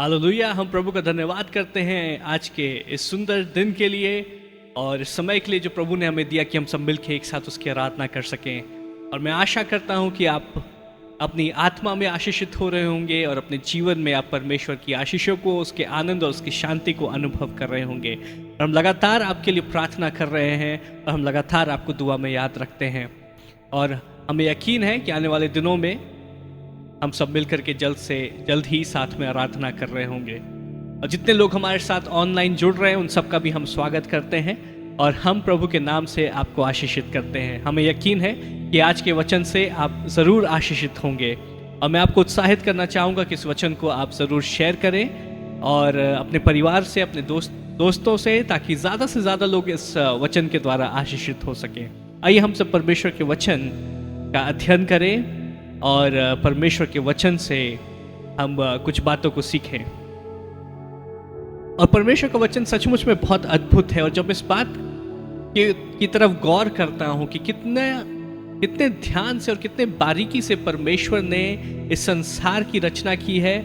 Hallelujah. हम प्रभु का धन्यवाद करते हैं आज के इस सुंदर दिन के लिए और इस समय के लिए जो प्रभु ने हमें दिया कि हम सब मिलकर एक साथ उसकी आराधना कर सकें। और मैं आशा करता हूं कि आप अपनी आत्मा में आशीषित हो रहे होंगे और अपने जीवन में आप परमेश्वर की आशीषों को, उसके आनंद और उसकी शांति को अनुभव कर रहे होंगे। और हम लगातार आपके लिए प्रार्थना कर रहे हैं और हम लगातार आपको दुआ में याद रखते हैं। और हमें यकीन है कि आने वाले दिनों में हम सब मिलकर के जल्द से जल्द ही साथ में आराधना कर रहे होंगे। और जितने लोग हमारे साथ ऑनलाइन जुड़ रहे हैं उन सब का भी हम स्वागत करते हैं और हम प्रभु के नाम से आपको आशीषित करते हैं। हमें यकीन है कि आज के वचन से आप ज़रूर आशीषित होंगे और मैं आपको उत्साहित करना चाहूँगा कि इस वचन को आप ज़रूर शेयर करें और अपने परिवार से, अपने दोस्तों से, ताकि ज़्यादा से ज़्यादा लोग इस वचन के द्वारा आशीषित हो सकें। आइए हम सब परमेश्वर के वचन का अध्ययन करें और परमेश्वर के वचन से हम कुछ बातों को सीखें। और परमेश्वर का वचन सचमुच में बहुत अद्भुत है। और जब इस बात की तरफ गौर करता हूं कि कितने ध्यान से और कितने बारीकी से परमेश्वर ने इस संसार की रचना की है,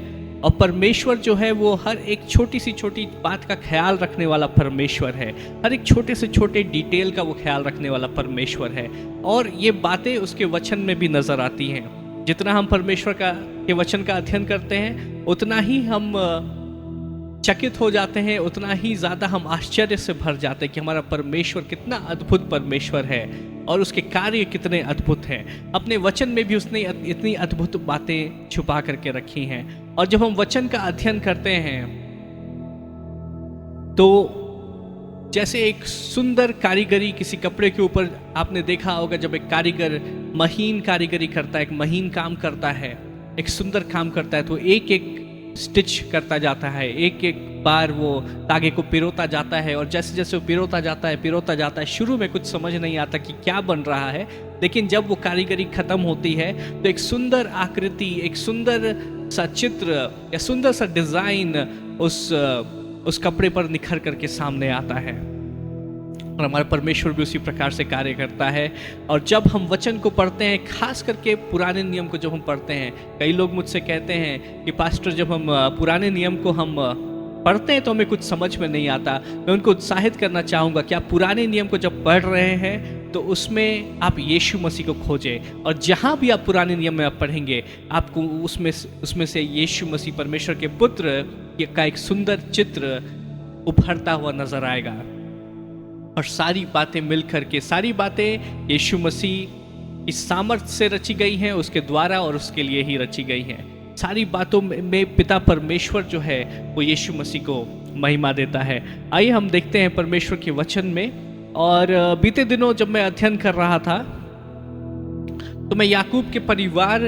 और परमेश्वर जो है वो हर एक छोटी सी छोटी बात का ख्याल रखने वाला परमेश्वर है, हर एक छोटे से छोटे डिटेल का वो ख्याल रखने वाला परमेश्वर है। और ये बातें उसके वचन में भी नजर आती हैं। जितना हम परमेश्वर के वचन का अध्ययन करते हैं उतना ही हम चकित हो जाते हैं, उतना ही ज़्यादा हम आश्चर्य से भर जाते हैं कि हमारा परमेश्वर कितना अद्भुत परमेश्वर है और उसके कार्य कितने अद्भुत हैं। अपने वचन में भी उसने इतनी अद्भुत बातें छुपा करके रखी हैं। और जब हम वचन का अध्ययन करते हैं तो जैसे एक सुंदर कारीगरी किसी कपड़े के ऊपर आपने देखा होगा, जब एक कारीगर महीन कारीगरी करता है, एक महीन काम करता है, एक सुंदर काम करता है, तो एक एक स्टिच करता जाता है, एक एक बार वो धागे को पिरोता जाता है। और जैसे जैसे वो पिरोता जाता है, शुरू में कुछ समझ नहीं आता कि क्या बन रहा है, लेकिन जब वो कारीगरी खत्म होती है तो एक सुंदर आकृति, एक सुंदर सा चित्र या सुंदर सा डिजाइन उस कपड़े पर निखर करके सामने आता है। और हमारा परमेश्वर भी उसी प्रकार से कार्य करता है। और जब हम वचन को पढ़ते हैं, खास करके पुराने नियम को जब हम पढ़ते हैं, कई लोग मुझसे कहते हैं कि पास्टर जब हम पुराने नियम को हम पढ़ते हैं तो हमें कुछ समझ में नहीं आता। मैं उनको उत्साहित करना चाहूँगा कि आप पुराने नियम को जब पढ़ रहे हैं तो उसमें आप यीशु मसीह को खोजें। और जहाँ भी आप पुराने नियम में आप पढ़ेंगे आपको उसमें से यीशु मसीह परमेश्वर के पुत्र का एक सुंदर चित्र उभरता हुआ नजर आएगा। और सारी बातें मिलकर के, सारी बातें यीशु मसीह की सामर्थ्य से रची गई हैं, उसके द्वारा और उसके लिए ही रची गई हैं। सारी बातों में पिता परमेश्वर जो है वो यीशु मसीह को महिमा देता है। आइए हम देखते हैं परमेश्वर के वचन में। और बीते दिनों जब मैं अध्ययन कर रहा था तो मैं याकूब के परिवार,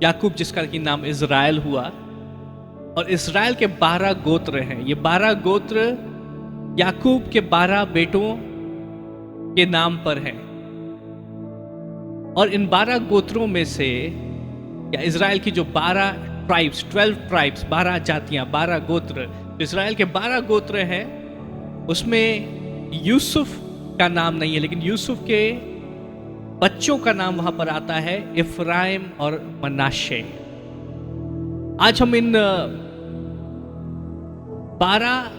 याकूब जिसका कि नाम इज़राइल हुआ, और इज़राइल के 12 गोत्र हैं। ये 12 गोत्र याकूब के 12 बेटों के नाम पर हैं। और इन 12 गोत्रों में से, या इज़राइल की जो 12 ट्राइब्स, 12 ट्राइब्स, 12 जातियां, 12 गोत्र, इज़राइल के 12 गोत्र हैं, उसमें यूसुफ का नाम नहीं है, लेकिन यूसुफ के बच्चों का नाम वहां पर आता है, इफ्राइम और मनाशे। आज हम इन 12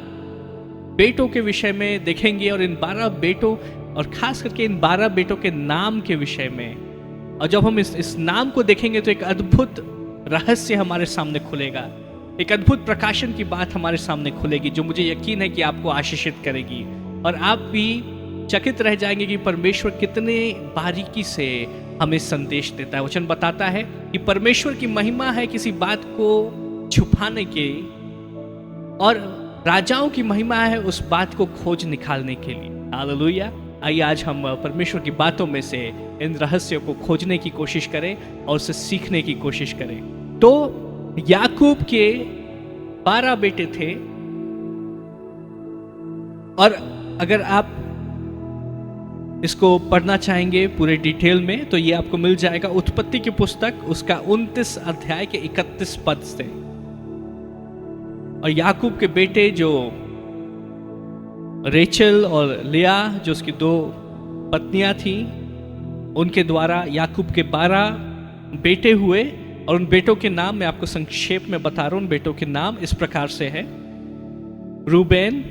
बेटों के विषय में देखेंगे और इन 12 बेटों, और खास करके इन 12 बेटों के नाम के विषय में। और जब हम इस नाम को देखेंगे तो एक अद्भुत रहस्य हमारे सामने खुलेगा, एक अद्भुत प्रकाशन की बात हमारे सामने खुलेगी जो मुझे यकीन है कि आपको आशीषित करेगी। और आप भी चकित रह जाएंगे कि परमेश्वर कितने बारीकी से हमें संदेश देता है। वचन बताता है कि परमेश्वर की महिमा है किसी बात को छुपाने की, और राजाओं की महिमा है उस बात को खोज निकालने के लिए। हालेलुया। आइए आज हम परमेश्वर की बातों में से इन रहस्यों को खोजने की कोशिश करें और उसे सीखने की कोशिश करें। तो याकूब के 12 बेटे थे, और अगर आप इसको पढ़ना चाहेंगे पूरे डिटेल में तो ये आपको मिल जाएगा उत्पत्ति की पुस्तक, उसका 29 अध्याय के 31 पद से। और याकूब के बेटे जो रेचल और लिया, जो उसकी 2 पत्नियां थी, उनके द्वारा याकूब के 12 बेटे हुए। और उन बेटों के नाम मैं आपको संक्षेप में बता रहा हूँ। उन बेटों के नाम इस प्रकार से है: रूबेन,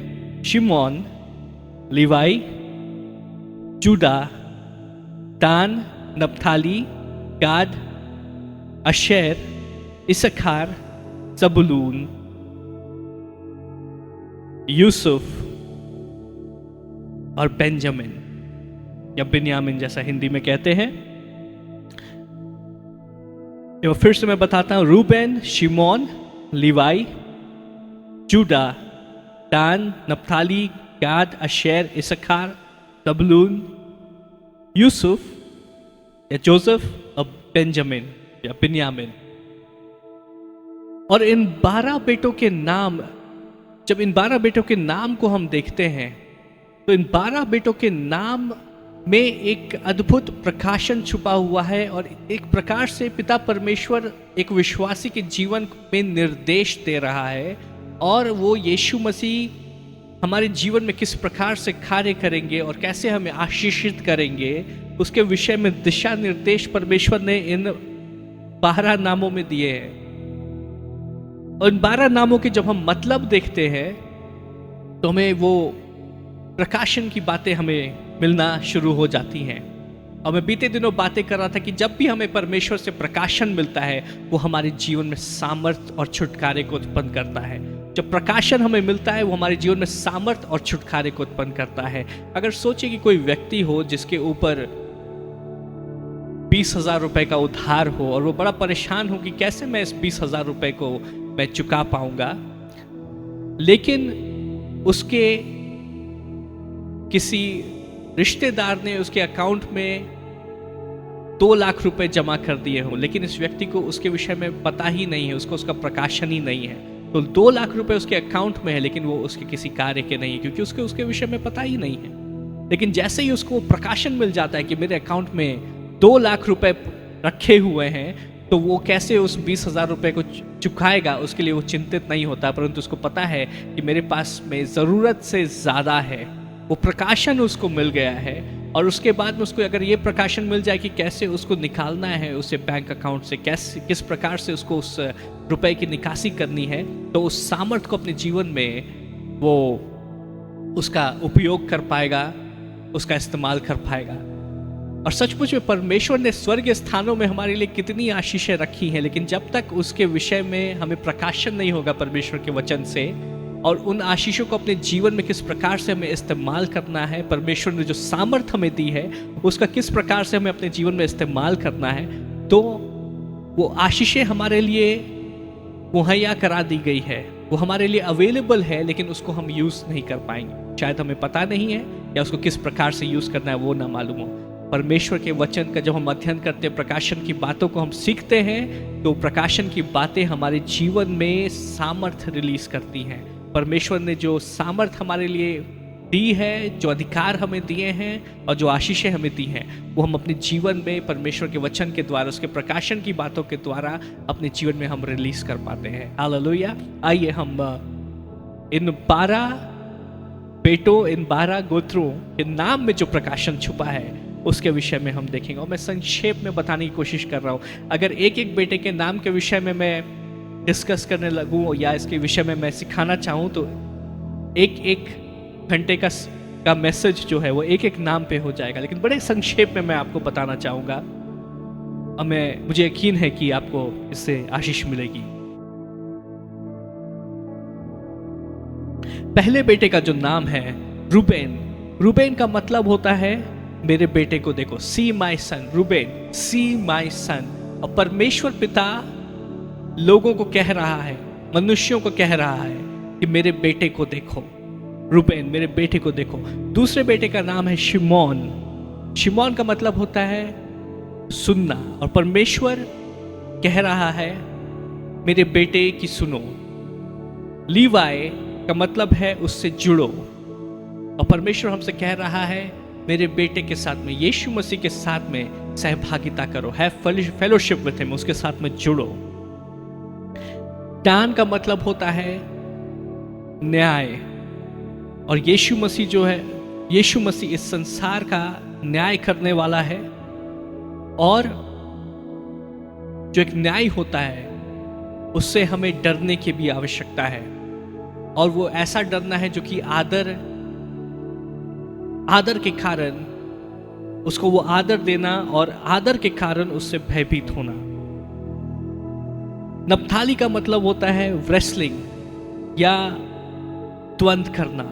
शिमोन, लिवाई, जूदा, दान, नप्ताली, गाद, अशेर, इस्साकार, जबूलून, यूसुफ और बेंजामिन या बिन्यामिन जैसा हिंदी में कहते हैं। तो फिर से मैं बताता हूं: रूबेन, शिमोन, लिवाई, जूदा, दान, नप्ताली, गाद, अशेर, इस्साकार, जबूलून, यूसुफ या जोसेफ और बेंजामिन या बिन्यामिन। और इन 12 बेटों के नाम, जब इन 12 बेटों के नाम को हम देखते हैं तो इन 12 बेटों के नाम में एक अद्भुत प्रकाशन छुपा हुआ है और एक प्रकार से पिता परमेश्वर एक विश्वासी के जीवन में निर्देश दे रहा है और वो यीशु मसीह हमारे जीवन में किस प्रकार से कार्य करेंगे और कैसे हमें आशीषित करेंगे, उसके विषय में दिशा निर्देश परमेश्वर ने इन 12 नामों में दिए हैं। और इन 12 नामों के जब हम मतलब देखते हैं तो हमें वो प्रकाशन की बातें हमें मिलना शुरू हो जाती हैं। और मैं बीते दिनों बातें कर रहा था कि जब भी हमें परमेश्वर से प्रकाशन मिलता है वो हमारे जीवन में सामर्थ और छुटकारे को उत्पन्न करता है। जब प्रकाशन हमें मिलता है वो हमारे जीवन में सामर्थ और छुटकारे को उत्पन्न करता है। अगर सोचिए कि कोई व्यक्ति हो जिसके ऊपर 20,000 रुपए का उधार हो और वो बड़ा परेशान हो कि कैसे मैं इस 20,000 रुपए को मैं चुका पाऊंगा, लेकिन उसके किसी रिश्तेदार ने उसके अकाउंट में 2 लाख रुपए जमा कर दिए हों, लेकिन इस व्यक्ति को उसके विषय में पता ही नहीं है, उसको उसका प्रकाशन ही नहीं है। तो 2 लाख रुपए उसके अकाउंट में है लेकिन वो उसके किसी कार्य के नहीं है क्योंकि उसके उसके विषय में पता ही नहीं है। लेकिन जैसे ही उसको प्रकाशन मिल जाता है कि मेरे अकाउंट में 2 लाख रुपए रखे हुए हैं, तो वो कैसे उस 20,000 रुपए को चुकाएगा उसके लिए वो चिंतित नहीं होता, परंतु उसको पता है कि मेरे पास में ज़रूरत से ज़्यादा है। वो प्रकाशन उसको मिल गया है और उसके बाद में उसको अगर ये प्रकाशन मिल जाए कि कैसे उसको निकालना है उसे बैंक अकाउंट से, कैसे किस प्रकार से उसको उस रुपए की निकासी करनी है, तो उस सामर्थ्य को अपने जीवन में वो उसका उपयोग कर पाएगा, उसका इस्तेमाल कर पाएगा। और सचमुच में परमेश्वर ने स्वर्गीय स्थानों में हमारे लिए कितनी आशीषें रखी हैं, लेकिन जब तक उसके विषय में हमें प्रकाशन नहीं होगा परमेश्वर के वचन से और उन आशीषों को अपने जीवन में किस प्रकार से हमें इस्तेमाल करना है, परमेश्वर ने जो सामर्थ हमें दी है उसका किस प्रकार से हमें अपने जीवन में इस्तेमाल करना है, तो वो आशीषें हमारे लिए मुहैया करा दी गई है, वो हमारे लिए अवेलेबल है, लेकिन उसको हम यूज़ नहीं कर पाएंगे। शायद हमें पता नहीं है या उसको किस प्रकार से यूज़ करना है वो ना मालूम हो। परमेश्वर के वचन का जब हम अध्ययन करते हैं, प्रकाशन की बातों को हम सीखते हैं, तो प्रकाशन की बातें हमारे जीवन में सामर्थ रिलीज करती हैं। परमेश्वर ने जो सामर्थ हमारे लिए दी है, जो अधिकार हमें दिए हैं और जो आशीषें हमें दी हैं, वो हम अपने जीवन में परमेश्वर के वचन के द्वारा, उसके प्रकाशन की बातों के द्वारा अपने जीवन में हम रिलीज कर पाते हैं। हालेलुया। आइए हम इन 12 बेटों, इन 12 गोत्रों के नाम में जो प्रकाशन छुपा है उसके विषय में हम देखेंगे। और मैं संक्षेप में बताने की कोशिश कर रहा हूँ। अगर एक एक बेटे के नाम के विषय में मैं डिस्कस करने लगूँ या इसके विषय में मैं सिखाना चाहूँ तो एक एक घंटे का मैसेज जो है वो एक एक नाम पे हो जाएगा, लेकिन बड़े संक्षेप में मैं आपको बताना चाहूँगा और मुझे यकीन है कि आपको इससे आशीष मिलेगी। पहले बेटे का जो नाम है रूबेन, रूबेन का मतलब होता है मेरे बेटे को देखो, सी माई सन। रूबेन, सी माई सन। और परमेश्वर पिता लोगों को कह रहा है, मनुष्यों को कह रहा है कि मेरे बेटे को देखो, रूबेन मेरे बेटे को देखो। दूसरे बेटे का नाम है शिमोन। शिमोन का मतलब होता है सुनना, और परमेश्वर कह रहा है मेरे बेटे की सुनो। लीवाई का मतलब है उससे जुड़ो, और परमेश्वर हमसे कह रहा है मेरे बेटे के साथ में, यीशु मसीह के साथ में सहभागिता करो, हैव फेलोशिप विद हिम, उसके साथ में जुड़ो। दान का मतलब होता है न्याय, और यीशु मसीह जो है, यीशु मसीह इस संसार का न्याय करने वाला है। और जो एक न्याय होता है, उससे हमें डरने की भी आवश्यकता है। और वो ऐसा डरना है जो कि आदर के कारण उसको वो आदर देना और आदर के कारण उससे भयभीत होना। नप्ताली का मतलब होता है रेसलिंग या द्वंद्व करना।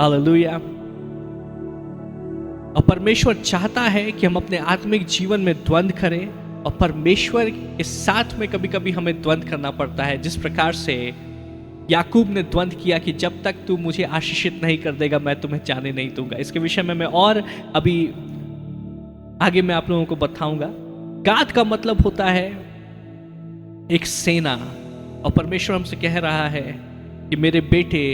हालेलुया। और परमेश्वर चाहता है कि हम अपने आत्मिक जीवन में द्वंद्व करें, और परमेश्वर के साथ में कभी कभी हमें द्वंद्व करना पड़ता है। जिस प्रकार से याकूब ने द्वंद्व किया कि जब तक तू मुझे आशीषित नहीं कर देगा मैं तुम्हें जाने नहीं दूंगा। इसके विषय में मैं और अभी आगे मैं आप लोगों को बताऊंगा। गाद का मतलब होता है एक सेना, और परमेश्वर हमसे कह रहा है कि मेरे बेटे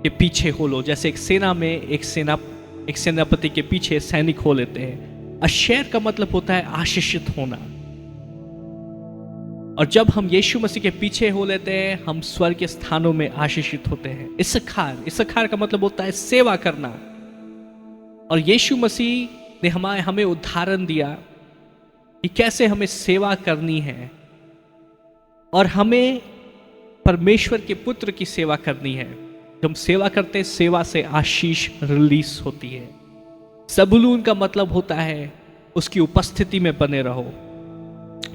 के पीछे हो लो, जैसे एक सेना में एक सेनापति के पीछे सैनिक हो लेते हैं। अशेर का मतलब होता है आशीषित होना, और जब हम यीशु मसीह के पीछे हो लेते हैं हम स्वर्ग के स्थानों में आशीषित होते हैं। इसखार का मतलब होता है सेवा करना, और यीशु मसीह ने हमें उदाहरण दिया कि कैसे हमें सेवा करनी है, और हमें परमेश्वर के पुत्र की सेवा करनी है। जब हम सेवा करते हैं, सेवा से आशीष रिलीज होती है। ज़बूलून का मतलब होता है उसकी उपस्थिति में बने रहो,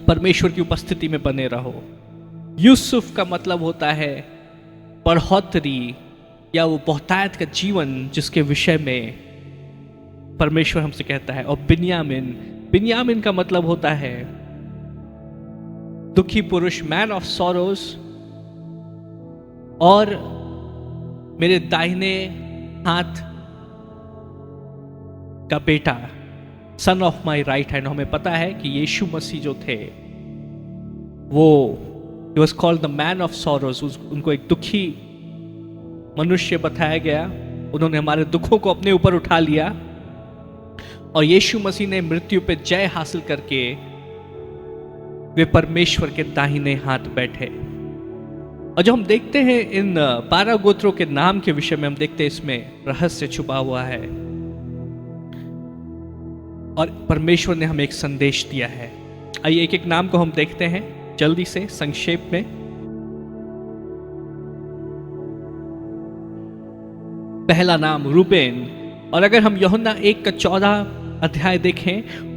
परमेश्वर की उपस्थिति में बने रहो। यूसुफ का मतलब होता है बढ़ोतरी या वो बहुतायत का जीवन जिसके विषय में परमेश्वर हमसे कहता है। और बिन्यामिन का मतलब होता है दुखी पुरुष, मैन ऑफ सॉरोज, और मेरे दाहिने हाथ का बेटा, son of my right hand. हमें पता है कि यीशु मसीह जो थे वो he was called the man of sorrows. उनको एक दुखी मनुष्य बताया गया। उन्होंने हमारे दुखों को अपने ऊपर उठा लिया, और यीशु मसीह ने मृत्यु पे जय हासिल करके वे परमेश्वर के दाहिने हाथ बैठे। और जो हम देखते हैं इन 12 गोत्रों के नाम के विषय में, हम देखते हैं इसमें रहस्य छुपा हुआ है, और परमेश्वर ने हमें एक संदेश दिया है। आइए एक एक नाम को हम देखते हैं जल्दी से संक्षेप में। पहला नाम रूबेन, और अगर हम यूहन्ना 1:14 अध्याय देखें,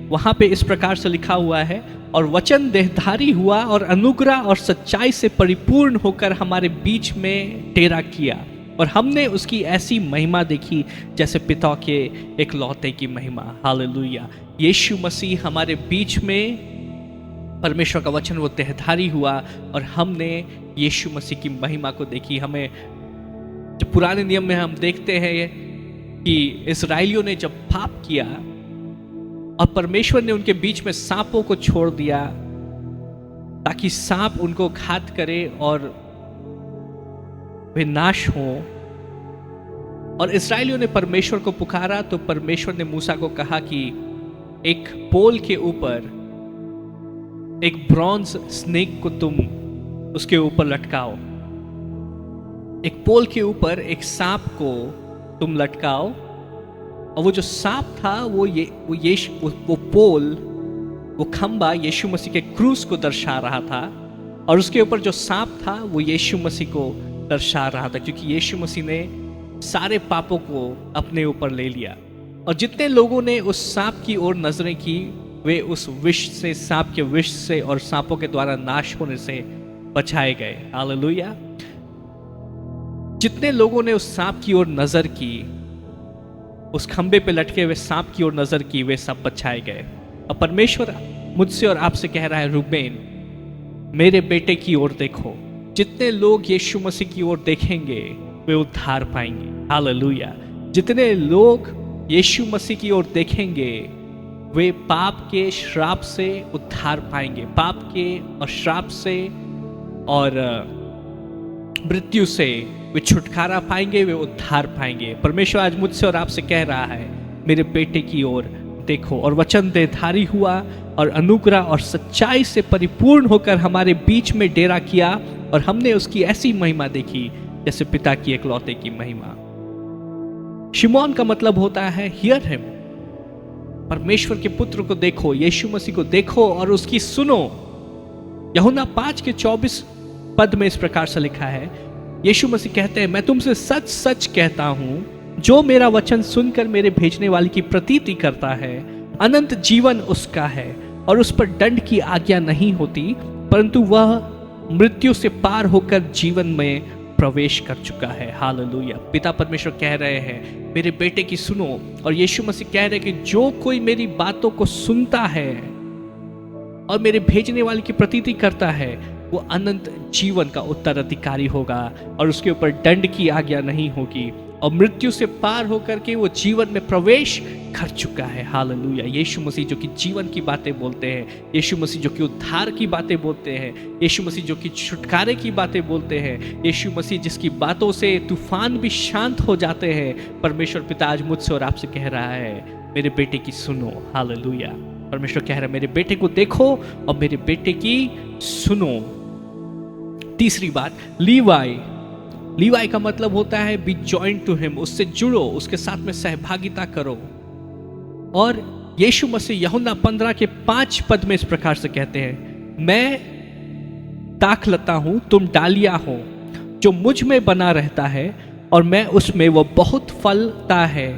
वहां पे इस प्रकार से लिखा हुआ है, और वचन देहधारी हुआ और अनुग्रह और सच्चाई से परिपूर्ण होकर हमारे बीच में डेरा किया, और हमने उसकी ऐसी महिमा देखी जैसे पिता के एकलौते की महिमा। हालेलुया। यीशु मसीह हमारे बीच में, परमेश्वर का वचन वो देहधारी हुआ, और हमने यीशु मसीह की महिमा को देखी। हमें जब पुराने नियम में हम देखते हैं कि इस्राएलियों ने जब पाप किया और परमेश्वर ने उनके बीच में सांपों को छोड़ दिया ताकि सांप उनको घात करे और वे नाश हो, और इस्राएलियों ने परमेश्वर को पुकारा, तो परमेश्वर ने मूसा को कहा कि एक पोल के ऊपर एक ब्रॉन्ज स्नेक को तुम उसके ऊपर लटकाओ, एक पोल के ऊपर एक सांप को तुम लटकाओ, और वो जो सांप था वो पोल, वो खंबा यीशु मसीह के क्रूस को दर्शा रहा था, और उसके ऊपर जो सांप था वो यीशु मसीह को दर्शा रहा था, क्योंकि यीशु मसीह ने सारे पापों को अपने ऊपर ले लिया। और जितने लोगों ने उस सांप की ओर नजरें की, वे उस विष से, सांप के विष से और सांपों के द्वारा नाश होने से बचाए गए। हालेलुया। जितने लोगों ने उस सांप की ओर नजर की, उस खंबे पे लटके हुए सांप की ओर नजर की, वे सब बचाए गए। अब परमेश्वर मुझसे और आपसे कह रहा है, रूबेन मेरे बेटे की ओर देखो। जितने लोग यीशु मसीह की ओर देखेंगे वे उद्धार पाएंगे। हालेलुया। जितने लोग यीशु मसीह की ओर देखेंगे वे पाप के श्राप से उद्धार पाएंगे, पाप के और श्राप से और मृत्यु से वे छुटकारा पाएंगे, वे उद्धार पाएंगे। परमेश्वर आज मुझसे और आपसे कह रहा है, मेरे बेटे की ओर देखो। और वचन देहधारी हुआ और अनुग्रह और सच्चाई से परिपूर्ण होकर हमारे बीच में डेरा किया, और हमने उसकी ऐसी महिमा देखी जैसे पिता की एकलौते की महिमा। शिमोन का मतलब होता है हियर हिम, परमेश्वर के पुत्र को देखो, यीशु मसीह को देखो और उसकी सुनो। यूहन्ना 5:24 में इस प्रकार से लिखा है, यीशु मसीह कहते हैं, मैं तुमसे सच सच कहता हूं, जो मेरा वचन सुनकर मेरे भेजने वाले की प्रतीति करता है, अनंत जीवन उसका है और उस पर दंड की आज्ञा नहीं होती, परंतु वह मृत्यु से पार होकर जीवन में प्रवेश कर चुका है। हालेलुया। पिता परमेश्वर कह रहे हैं, मेरे बेटे की सुनो। और यीशु मसीह कह रहे हैं कि जो कोई मेरी बातों को सुनता है और मेरे भेजने वाले की प्रतीति करता है, वो अनंत जीवन का उत्तराधिकारी होगा और उसके ऊपर दंड की आज्ञा नहीं होगी और मृत्यु से पार होकर के वो जीवन में प्रवेश कर चुका है। हालेलुया। यीशु मसीह जो कि जीवन की बातें बोलते हैं, यीशु मसीह जो कि उद्धार की बातें बोलते हैं, यीशु मसीह जो कि छुटकारे की बातें बोलते हैं, यीशु मसीह जिसकी बातों से तूफान भी शांत हो जाते हैं। परमेश्वर पिता आज मुझसे और आपसे कह रहा है, मेरे बेटे की सुनो। हालेलुया। परमेश्वर कह रहा है, मेरे बेटे को देखो और मेरे बेटे की सुनो। तीसरी बात, लीवाई का मतलब होता है बी जॉइंट टू हिम, उससे जुड़ो, उसके साथ में सहभागिता करो। और यीशु मसीह यूहन्ना 15:5 में इस प्रकार से कहते हैं, मैं दाखलता हूं, तुम डालियां हो, जो मुझ में बना रहता है और मैं उसमें, वो बहुत फलता है,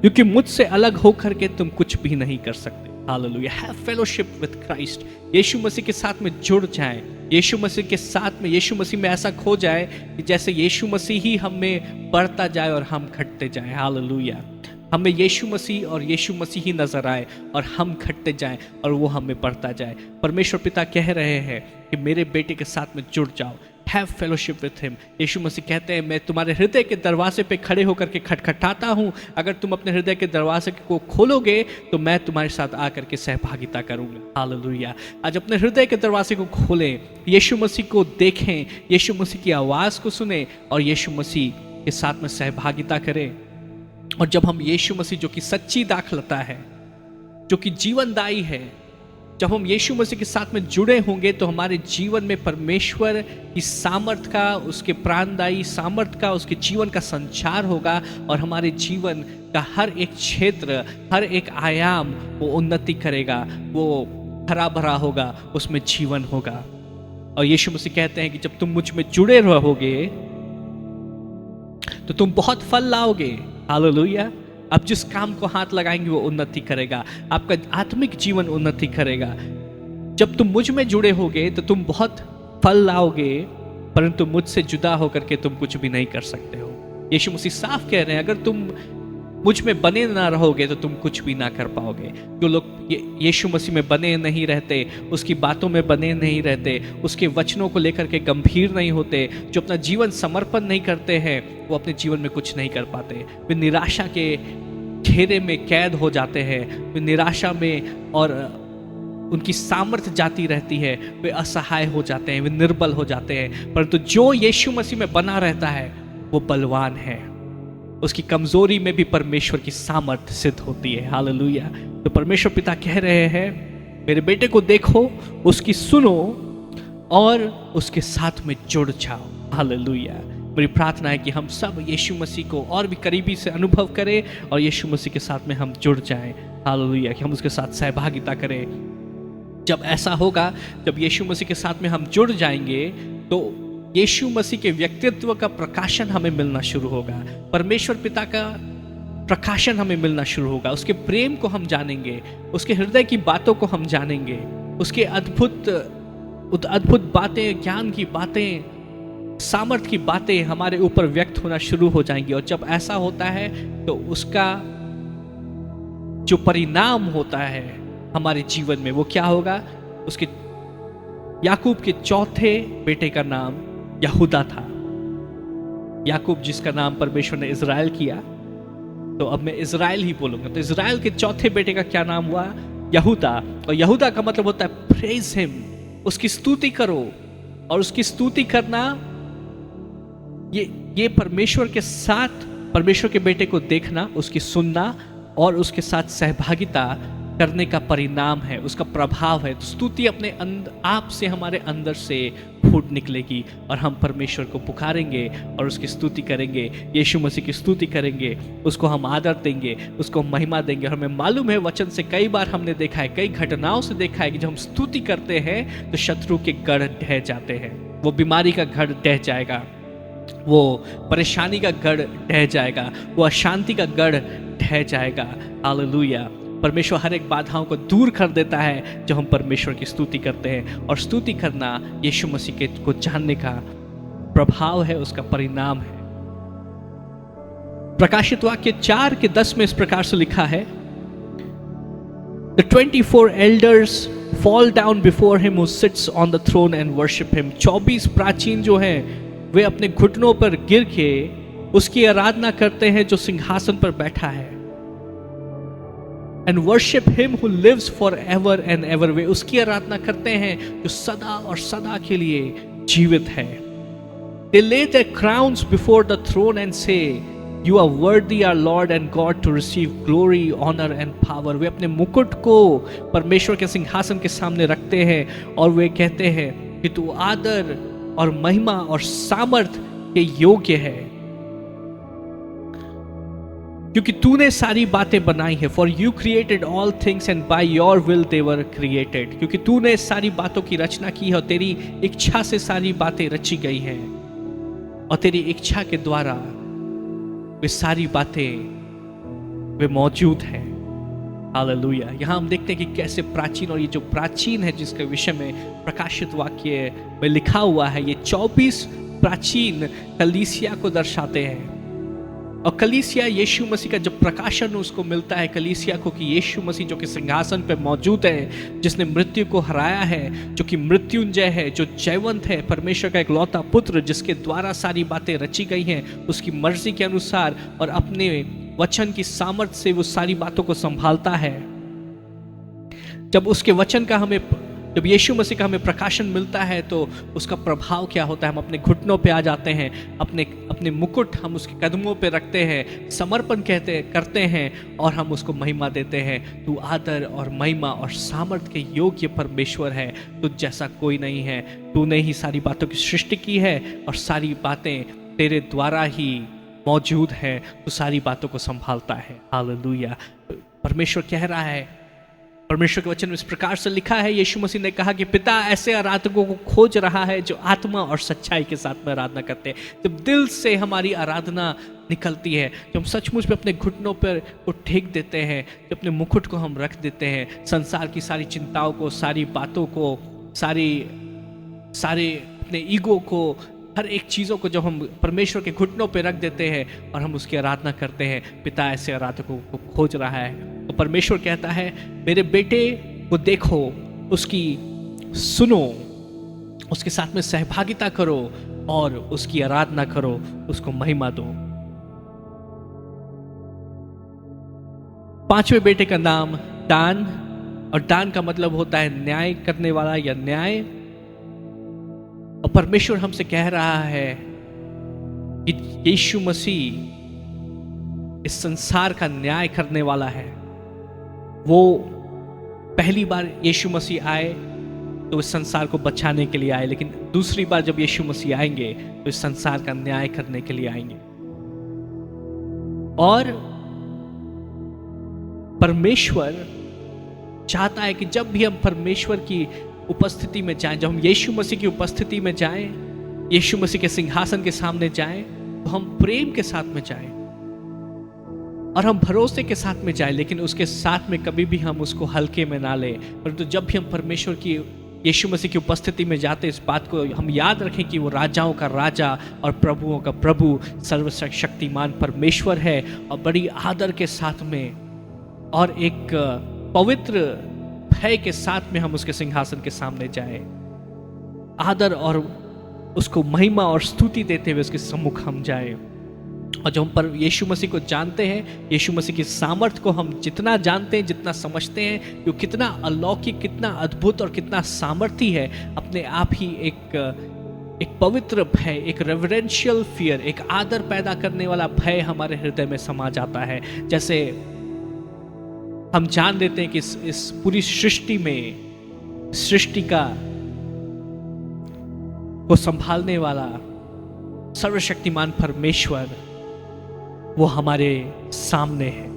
क्योंकि मुझसे अलग होकर के तुम कुछ भी नहीं कर सकते। Hallelujah. Have fellowship with Christ. Yeshu Masih के साथ में जुड़ जाएं, यीशु मसीह के साथ में, यीशु मसीह में ऐसा खो जाए कि जैसे यीशु मसीह ही हम में बढ़ता जाए और हम घटते जाएं। हालेलुया। हमें यीशु मसीह और यीशु मसीह ही नजर आए और हम घटते जाएं और वो हमें बढ़ता जाए। परमेश्वर पिता कह रहे हैं कि मेरे बेटे के साथ में जुड़ जाओ, हैव फेलोशिप विथ हिम। यीशु मसीह कहते हैं, मैं तुम्हारे हृदय के दरवाजे पे खड़े होकर के खटखटाता हूँ, अगर तुम अपने हृदय के दरवाजे को खोलोगे तो मैं तुम्हारे साथ आकर के सहभागिता करूंगा। हालेलुया। आज अपने हृदय के दरवाजे को खोलें, यीशु मसीह को देखें, यीशु मसीह की आवाज़ को सुने और यीशु मसीह के साथ में सहभागिता करें। और जब हम यीशु मसीह जो कि सच्ची दाखलता है, जो कि जीवनदायी है, जब हम यीशु मसीह के साथ में जुड़े होंगे तो हमारे जीवन में परमेश्वर की सामर्थ का, उसके प्राणदायी सामर्थ का, उसके जीवन का संचार होगा और हमारे जीवन का हर एक क्षेत्र, हर एक आयाम वो उन्नति करेगा, वो हरा भरा होगा, उसमें जीवन होगा। और यीशु मसीह कहते हैं कि जब तुम मुझ में जुड़े रहोगे तो तुम बहुत फल लाओगे। हालेलुया। आप जिस काम को हाथ लगाएंगे वो उन्नति करेगा, आपका आत्मिक जीवन उन्नति करेगा। जब तुम मुझ में जुड़े होगे तो तुम बहुत फल लाओगे, परंतु मुझसे जुदा होकर के तुम कुछ भी नहीं कर सकते हो। यीशु मसीह साफ कह रहे हैं, अगर तुम मुझ में बने ना रहोगे तो तुम कुछ भी ना कर पाओगे। जो लोग यीशु मसीह में बने नहीं रहते, उसकी बातों में बने नहीं रहते, उसके वचनों को लेकर के गंभीर नहीं होते, जो अपना जीवन समर्पण नहीं करते हैं, वो अपने जीवन में कुछ नहीं कर पाते। वे निराशा के घेरे में कैद हो जाते हैं, वे निराशा में और उनकी सामर्थ्य जाती रहती है, वे असहाय हो जाते हैं, वे निर्बल हो जाते हैं। परंतु जो यीशु मसीह में बना रहता है वो बलवान है, उसकी कमजोरी में भी परमेश्वर की सामर्थ्य सिद्ध होती है। हालेलुया। तो परमेश्वर पिता कह रहे हैं, मेरे बेटे को देखो, उसकी सुनो और उसके साथ में जुड़ जाओ। हालेलुया। मेरी प्रार्थना है कि हम सब यीशु मसीह को और भी करीबी से अनुभव करें और यीशु मसीह के साथ में हम जुड़ जाएं। हालेलुया। कि हम उसके साथ सहभागिता करें। जब ऐसा होगा, जब यीशु मसीह के साथ में हम जुड़ जाएंगे तो यीशु मसीह के व्यक्तित्व का प्रकाशन हमें मिलना शुरू होगा, परमेश्वर पिता का प्रकाशन हमें मिलना शुरू होगा, उसके प्रेम को हम जानेंगे, उसके हृदय की बातों को हम जानेंगे, उसके अद्भुत बातें, ज्ञान की बातें, सामर्थ की बातें हमारे ऊपर व्यक्त होना शुरू हो जाएंगी। और जब ऐसा होता है तो उसका जो परिणाम होता है हमारे जीवन में वो क्या होगा? उसके याकूब के चौथे बेटे का नाम यहूदा था। याकूब जिसका नाम परमेश्वर ने इज़राइल किया, तो अब मैं इज़राइल ही बोलूंगा। तो इज़राइल के चौथे बेटे का क्या नाम हुआ? यहूदा। और यहूदा का मतलब होता है प्रेज हिम, उसकी स्तुति करो। और उसकी स्तुति करना ये परमेश्वर के साथ, परमेश्वर के बेटे को देखना, उसकी सुनना और उसके साथ सहभागिता, करने का परिणाम है, उसका प्रभाव है। तो स्तुति अपने आप से, हमारे अंदर से फूट निकलेगी और हम परमेश्वर को पुकारेंगे और उसकी स्तुति करेंगे, यीशु मसीह की स्तुति करेंगे, उसको हम आदर देंगे, उसको महिमा देंगे। और हमें मालूम है वचन से कई बार हमने देखा है, कई घटनाओं से देखा है कि जब हम स्तुति करते हैं तो शत्रु के गढ़ ढह जाते हैं। वो बीमारी का गढ़ ढह जाएगा, वो परेशानी का गढ़ ढह जाएगा, वो अशांति का गढ़ ढह जाएगा। हालेलुया। परमेश्वर हर एक बाधाओं को दूर कर देता है जब हम परमेश्वर की स्तुति करते हैं। और स्तुति करना यीशु मसीह के को जानने का प्रभाव है, उसका परिणाम है। प्रकाशित वाक्य 4:10 में इस प्रकार से लिखा है, The 24 elders fall down before him who sits on the throne and worship him। 24 प्राचीन जो हैं वे अपने घुटनों पर गिर के उसकी आराधना करते हैं जो सिंहासन पर बैठा है। And worship him who lives forever and ever। वे उसकी आराधना करते हैं जो सदा और सदा के लिए जीवित है। They lay their crowns before the throne and say, You are worthy, our Lord and God, to receive glory, honor and power। वे अपने मुकुट को परमेश्वर के सिंहासन के सामने रखते हैं और वे कहते हैं कि तू आदर और महिमा और सामर्थ के योग्य है, क्योंकि तूने सारी बातें बनाई है। For you created all things and by your will they were created. क्योंकि तूने सारी बातों की रचना की है और तेरी इच्छा से सारी बातें रची गई हैं और तेरी इच्छा के द्वारा वे सारी बातें वे मौजूद हैं। हालेलुया। यहाँ हम देखते हैं कि कैसे प्राचीन, और ये जो प्राचीन है जिसके विषय में प्रकाशित वाक्य में लिखा हुआ है, ये 24 प्राचीन कलीसिया को दर्शाते हैं। और कलीसिया यीशु मसीह का जब प्रकाशन उसको मिलता है कलीसिया को कि यीशु मसीह जो कि सिंहासन पर मौजूद है, जिसने मृत्यु को हराया है, जो कि मृत्युंजय है, जो जयवंत है, परमेश्वर का इकलौता पुत्र जिसके द्वारा सारी बातें रची गई हैं उसकी मर्जी के अनुसार और अपने वचन की सामर्थ्य से वो सारी बातों को संभालता है। जब उसके वचन का जब यीशु मसीह का हमें प्रकाशन मिलता है तो उसका प्रभाव क्या होता है? हम अपने घुटनों पे आ जाते हैं, अपने मुकुट हम उसके कदमों पे रखते हैं, समर्पण करते हैं और हम उसको महिमा देते हैं। तू आदर और महिमा और सामर्थ के योग्य परमेश्वर है, तुझ जैसा कोई नहीं है। तूने ही सारी बातों की सृष्टि की है और सारी बातें तेरे द्वारा ही मौजूद है, तू सारी बातों को संभालता है। हालेलुया। परमेश्वर कह रहा है, परमेश्वर के वचन में इस प्रकार से लिखा है, यीशु मसीह ने कहा कि पिता ऐसे आराधकों को खोज रहा है जो आत्मा और सच्चाई के साथ में आराधना करते हैं। जब दिल से हमारी आराधना निकलती है, जब हम सचमुच में अपने घुटनों पर को टेक देते हैं, जब अपने मुकुट को हम रख देते हैं, संसार की सारी चिंताओं को, सारी बातों को, सारे अपने ईगो को, हर एक चीज़ों को जब हम परमेश्वर के घुटनों पे रख देते हैं और हम उसकी आराधना करते हैं, पिता ऐसे आराधकों को खोज रहा है। तो परमेश्वर कहता है, मेरे बेटे को देखो, उसकी सुनो, उसके साथ में सहभागिता करो और उसकी आराधना करो, उसको महिमा दो। 5वें बेटे का नाम दान, और दान का मतलब होता है न्याय करने वाला या न्याय। और परमेश्वर हमसे कह रहा है कि यीशु मसीह इस संसार का न्याय करने वाला है। वो पहली बार यीशु मसीह आए तो इस संसार को बचाने के लिए आए, लेकिन दूसरी बार जब यीशु मसीह आएंगे तो इस संसार का न्याय करने के लिए आएंगे। और परमेश्वर चाहता है कि जब भी हम परमेश्वर की उपस्थिति में जाएं, जब हम यीशु मसीह की उपस्थिति में जाएं, यीशु मसीह के सिंहासन के सामने जाएं, तो हम प्रेम के साथ में जाएं और हम भरोसे के साथ में जाएं, लेकिन उसके साथ में कभी भी हम उसको हल्के में ना लें। परंतु जब भी हम परमेश्वर की, यीशु मसीह की उपस्थिति में जाते, इस बात को हम याद रखें कि वो राजाओं का राजा और प्रभुओं का प्रभु, सर्वशक्तिमान परमेश्वर है। और बड़ी आदर के साथ में और एक पवित्र भय के साथ में हम उसके सिंहासन के सामने जाएं, आदर और उसको महिमा और स्तुति देते हुए उसके सम्मुख हम जाएं। और जब हम पर यीशु मसीह को जानते हैं, यीशु मसीह की सामर्थ को हम जितना जानते हैं, जितना समझते हैं, वो कितना अलौकिक, कितना अद्भुत और कितना सामर्थी है, अपने आप ही एक पवित्र भय, एक रेवरेंशियल फियर, एक आदर पैदा करने वाला भय हमारे हृदय में समा जाता है। जैसे हम जान लेते हैं कि इस पूरी सृष्टि में, सृष्टि को संभालने वाला सर्वशक्तिमान परमेश्वर वो हमारे सामने है।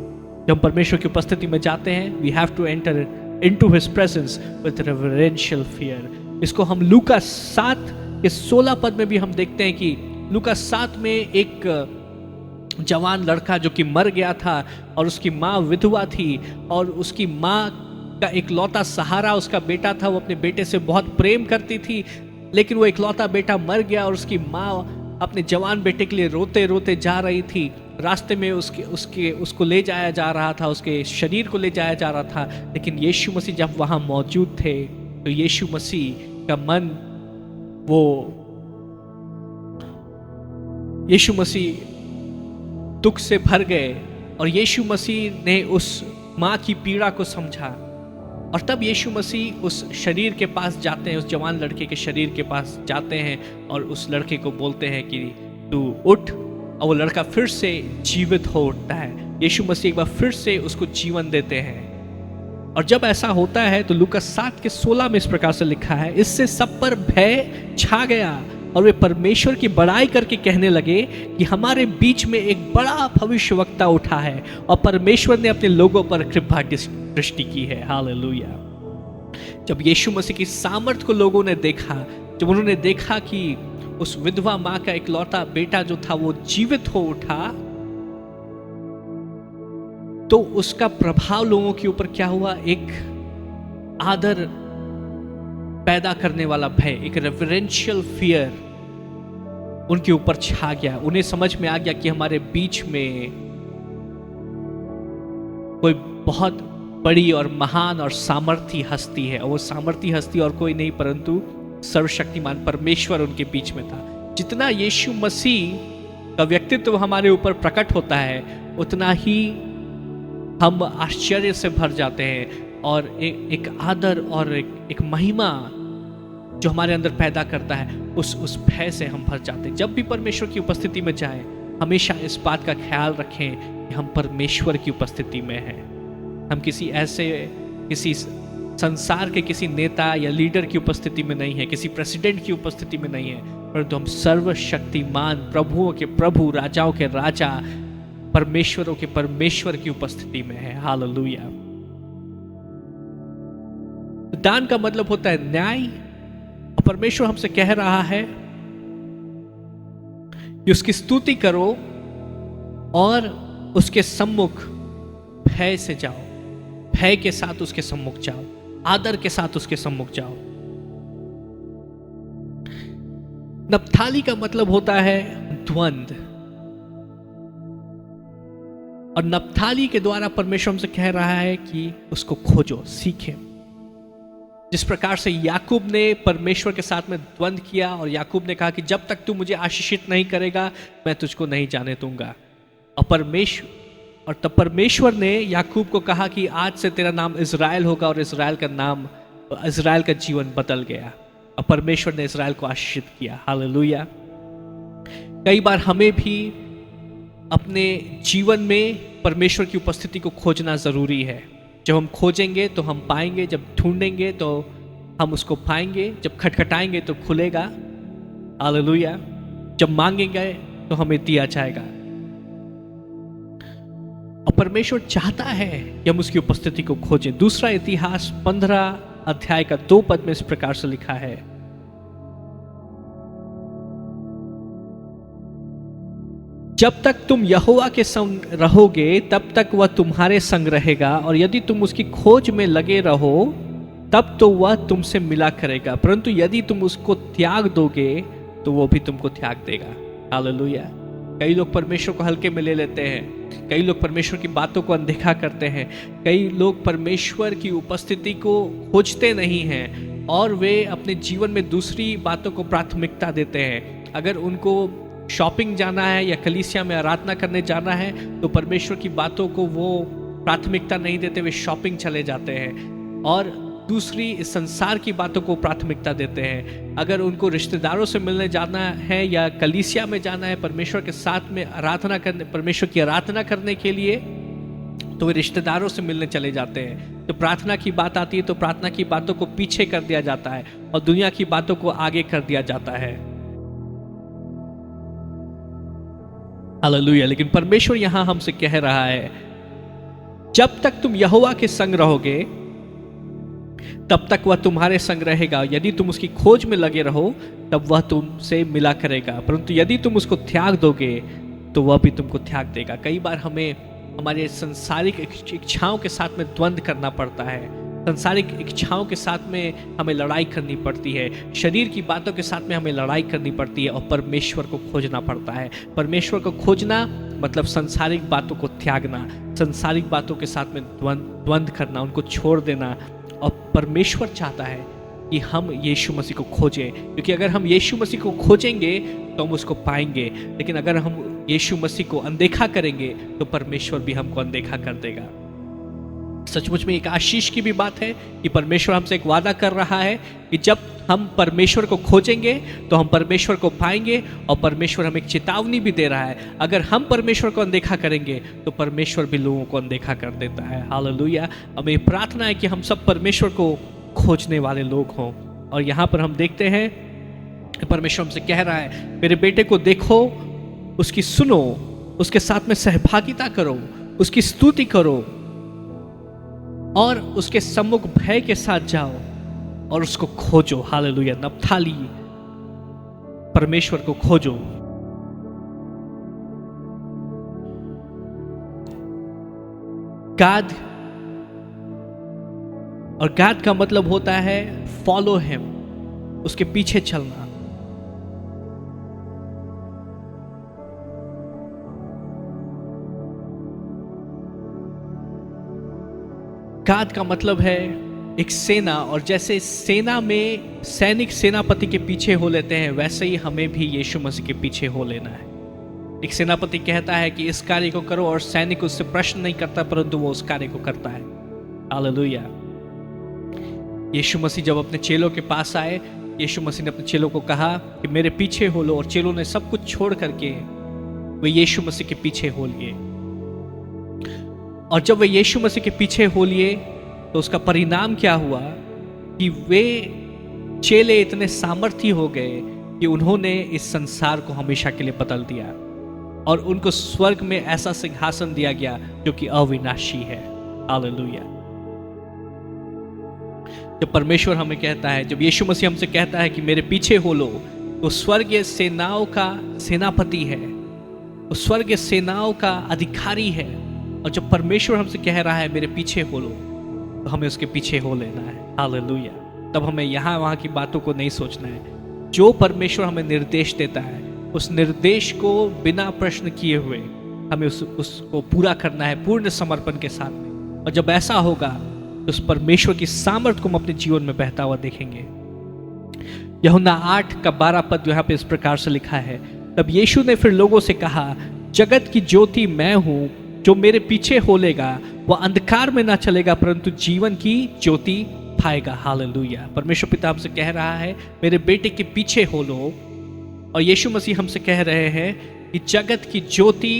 जब हम परमेश्वर की उपस्थिति में जाते हैं, we have to enter into his presence with reverential fear. इसको हम लूका 7 के 16 पद में भी हम देखते हैं कि लूका 7 में एक जवान लड़का जो कि मर गया था और उसकी माँ विधवा थी और उसकी माँ का इकलौता सहारा उसका बेटा था। वो अपने बेटे से बहुत प्रेम करती थी, लेकिन वो इकलौता बेटा मर गया और उसकी माँ अपने जवान बेटे के लिए रोते रोते जा रही थी। रास्ते में उसको ले जाया जा रहा था, उसके शरीर को ले जाया जा रहा था, लेकिन यीशु मसीह जब वहाँ मौजूद थे तो यीशु मसीह का मन, यीशु मसीह दुख से भर गए और यीशु मसीह ने उस माँ की पीड़ा को समझा। और तब यीशु मसीह उस शरीर के पास जाते हैं, उस जवान लड़के के शरीर के पास जाते हैं और उस लड़के को बोलते हैं कि तू उठ, और वो लड़का फिर से जीवित हो उठता है। यीशु मसीह एक बार फिर से उसको जीवन देते हैं। और जब ऐसा होता है तो लूका 7 के 16 में इस प्रकार से लिखा है, इससे सब पर भय छा गया और वे परमेश्वर की बड़ाई करके कहने लगे कि हमारे बीच में एक बड़ा भविष्यवक्ता उठा है और परमेश्वर ने अपने लोगों पर कृपा दृष्टि की है। हालेलुया। जब यीशु मसीह की सामर्थ को लोगों ने देखा, जब उन्होंने देखा कि उस विधवा माँ का इकलौता बेटा जो था वो जीवित हो उठा, तो उसका प्रभाव लोगों के ऊपर क्या हुआ? एक आदर पैदा करने वाला भय, एक रेवरेंशियल फियर उनके ऊपर छा गया। उन्हें समझ में आ गया कि हमारे बीच में कोई बहुत बड़ी और महान और सामर्थी हस्ती है, और वो सामर्थी हस्ती और कोई नहीं परंतु सर्वशक्तिमान परमेश्वर उनके बीच में था। जितना यीशु मसीह का व्यक्तित्व हमारे ऊपर प्रकट होता है, उतना ही हम आश्चर्य से भर जाते हैं और एक आदर और एक महिमा जो हमारे अंदर पैदा करता है, उस भय से हम भर जाते हैं। जब भी परमेश्वर की उपस्थिति में जाएं, हमेशा इस बात का ख्याल रखें कि हम परमेश्वर की उपस्थिति में हैं। हम किसी संसार के किसी नेता या लीडर की उपस्थिति में नहीं है, किसी प्रेसिडेंट की उपस्थिति में नहीं है, परंतु हम सर्वशक्तिमान प्रभुओं के प्रभु, राजाओं के राजा, परमेश्वरों के परमेश्वर की उपस्थिति में है। हालेलुया। दान का मतलब होता है न्याय, और परमेश्वर हमसे कह रहा है कि उसकी स्तुति करो और उसके सम्मुख भय से जाओ, भय के साथ उसके सम्मुख जाओ, आदर के साथ उसके सम्मुख जाओ। नप्ताली का मतलब होता है द्वंद, और नप्ताली के द्वारा परमेश्वर हमसे कह रहा है कि उसको खोजो, सीखे। जिस प्रकार से याकूब ने परमेश्वर के साथ में द्वंद किया और याकूब ने कहा कि जब तक तू मुझे आशीषित नहीं करेगा मैं तुझको नहीं जाने दूंगा, और तब परमेश्वर ने याकूब को कहा कि आज से तेरा नाम इज़राइल होगा, और इज़राइल का जीवन बदल गया और परमेश्वर ने इज़राइल को आशीषित किया। हालेलुया। कई बार हमें भी अपने जीवन में परमेश्वर की उपस्थिति को खोजना जरूरी है। जब हम खोजेंगे तो हम पाएंगे, जब ढूंढेंगे तो हम उसको पाएंगे, जब खटखटाएंगे तो खुलेगा। हालेलुया। जब मांगेंगे तो हमें दिया जाएगा, और परमेश्वर चाहता है कि हम उसकी उपस्थिति को खोजें। दूसरा इतिहास 15 अध्याय का 2 पद में इस प्रकार से लिखा है, जब तक तुम यहोवा के संग रहोगे तब तक वह तुम्हारे संग रहेगा, और यदि तुम उसकी खोज में लगे रहो तब तो वह तुमसे मिला करेगा, परंतु यदि तुम उसको त्याग दोगे तो वो भी तुमको त्याग देगा। हालेलुया। कई लोग परमेश्वर को हल्के में ले लेते हैं, कई लोग परमेश्वर की बातों को अनदेखा करते हैं, कई लोग परमेश्वर की उपस्थिति को खोजते नहीं हैं और वे अपने जीवन में दूसरी बातों को प्राथमिकता देते हैं। अगर उनको शॉपिंग जाना है या कलीसिया में आराधना करने जाना है तो परमेश्वर की बातों को वो प्राथमिकता नहीं देते, वे शॉपिंग चले जाते हैं और दूसरी इस संसार की बातों को प्राथमिकता देते हैं। अगर उनको रिश्तेदारों से मिलने जाना है या कलीसिया में जाना है परमेश्वर के साथ में आराधना करने, परमेश्वर की आराधना करने के लिए, तो वे रिश्तेदारों से मिलने चले जाते हैं। तो प्रार्थना की बात आती है तो प्रार्थना की बातों को पीछे कर दिया जाता है और दुनिया की बातों को आगे कर दिया जाता है। हालेलुया। लेकिन परमेश्वर यहां हमसे कह रहा है, जब तक तुम यहोवा के संग रहोगे तब तक वह तुम्हारे संग रहेगा। यदि तुम उसकी खोज में लगे रहो तब वह तुमसे मिला करेगा, परंतु यदि तुम उसको त्याग दोगे तो वह भी तुमको त्याग देगा। कई बार हमें हमारे सांसारिक इच्छाओं के साथ में द्वंद्व करना पड़ता है, सांसारिक इच्छाओं के साथ में हमें लड़ाई करनी पड़ती है, शरीर की बातों के साथ में हमें लड़ाई करनी पड़ती है और परमेश्वर को खोजना पड़ता है। परमेश्वर को खोजना मतलब सांसारिक बातों को त्यागना, सांसारिक बातों के साथ में द्वंद्व करना, उनको छोड़ देना। और परमेश्वर चाहता है कि हम यीशु मसीह को खोजें, क्योंकि अगर हम यीशु मसीह को खोजेंगे तो हम उसको पाएंगे, लेकिन अगर हम यीशु मसीह को अनदेखा करेंगे तो परमेश्वर भी हमको अनदेखा कर देगा। सचमुच में एक आशीष की भी बात है कि परमेश्वर हमसे एक वादा कर रहा है कि जब हम परमेश्वर को खोजेंगे तो हम परमेश्वर को पाएंगे, और परमेश्वर हमें एक चेतावनी भी दे रहा है, अगर हम परमेश्वर को अनदेखा करेंगे तो परमेश्वर भी लोगों को अनदेखा कर देता है। हालेलुया। हमें प्रार्थना है कि हम सब परमेश्वर को खोजने वाले लोग हों। और यहाँ पर हम देखते हैं कि परमेश्वर हमसे कह रहा है, मेरे बेटे को देखो, उसकी सुनो, उसके साथ में सहभागिता करो, उसकी स्तुति करो और उसके सम्मुख भय के साथ जाओ और उसको खोजो। हालेलुया। नप्ताली, परमेश्वर को खोजो। गाद, और गाद का मतलब होता है फॉलो हिम, उसके पीछे चलना। गाद का मतलब है एक सेना, और जैसे सेना में सैनिक सेनापति के पीछे हो लेते हैं, वैसे ही हमें भी यीशु मसीह के पीछे हो लेना है। एक सेनापति कहता है कि इस कार्य को करो, और सैनिक उससे प्रश्न नहीं करता, परंतु वो उस कार्य को करता है। हालेलुया। यीशु मसीह जब अपने चेलों के पास आए, यीशु मसीह ने अपने चेलों को कहा कि मेरे पीछे हो लो, और चेलों ने सब कुछ छोड़ करके वे यीशु मसीह के पीछे हो लिए। और जब वे यीशु मसीह के पीछे हो लिए तो उसका परिणाम क्या हुआ कि वे चेले इतने सामर्थी हो गए कि उन्होंने इस संसार को हमेशा के लिए बदल दिया, और उनको स्वर्ग में ऐसा सिंहासन दिया गया जो कि अविनाशी है। हालेलुया। जब परमेश्वर हमें कहता है, जब यीशु मसीह हमसे कहता है कि मेरे पीछे हो लो, तो स्वर्गीय सेनाओं का सेनापति है, वो स्वर्गीय सेनाओं का अधिकारी है। और जब परमेश्वर हमसे कह रहा है मेरे पीछे हो लो, तो हमें उसके पीछे हो लेना है। हालेलुया। तब हमें यहाँ वहाँ की बातों को नहीं सोचना है। जो परमेश्वर हमें निर्देश देता है, उस निर्देश को बिना प्रश्न किए हुए हमें उसको पूरा करना है पूर्ण समर्पण के साथ में। और जब ऐसा होगा तो उस परमेश्वर की सामर्थ को हम अपने जीवन में बहता हुआ देखेंगे। यूहन्ना 8:12 पद यहाँ पे इस प्रकार से लिखा है, तब यीशु ने फिर लोगों से कहा, जगत की ज्योति मैं हूँ, जो मेरे पीछे हो लेगा वह अंधकार में ना चलेगा परंतु जीवन की ज्योति पाएगा। हालेलुया। परमेश्वर पिता हमसे कह रहा है मेरे बेटे के पीछे हो लो, और यीशु मसीह हमसे कह रहे हैं कि जगत की ज्योति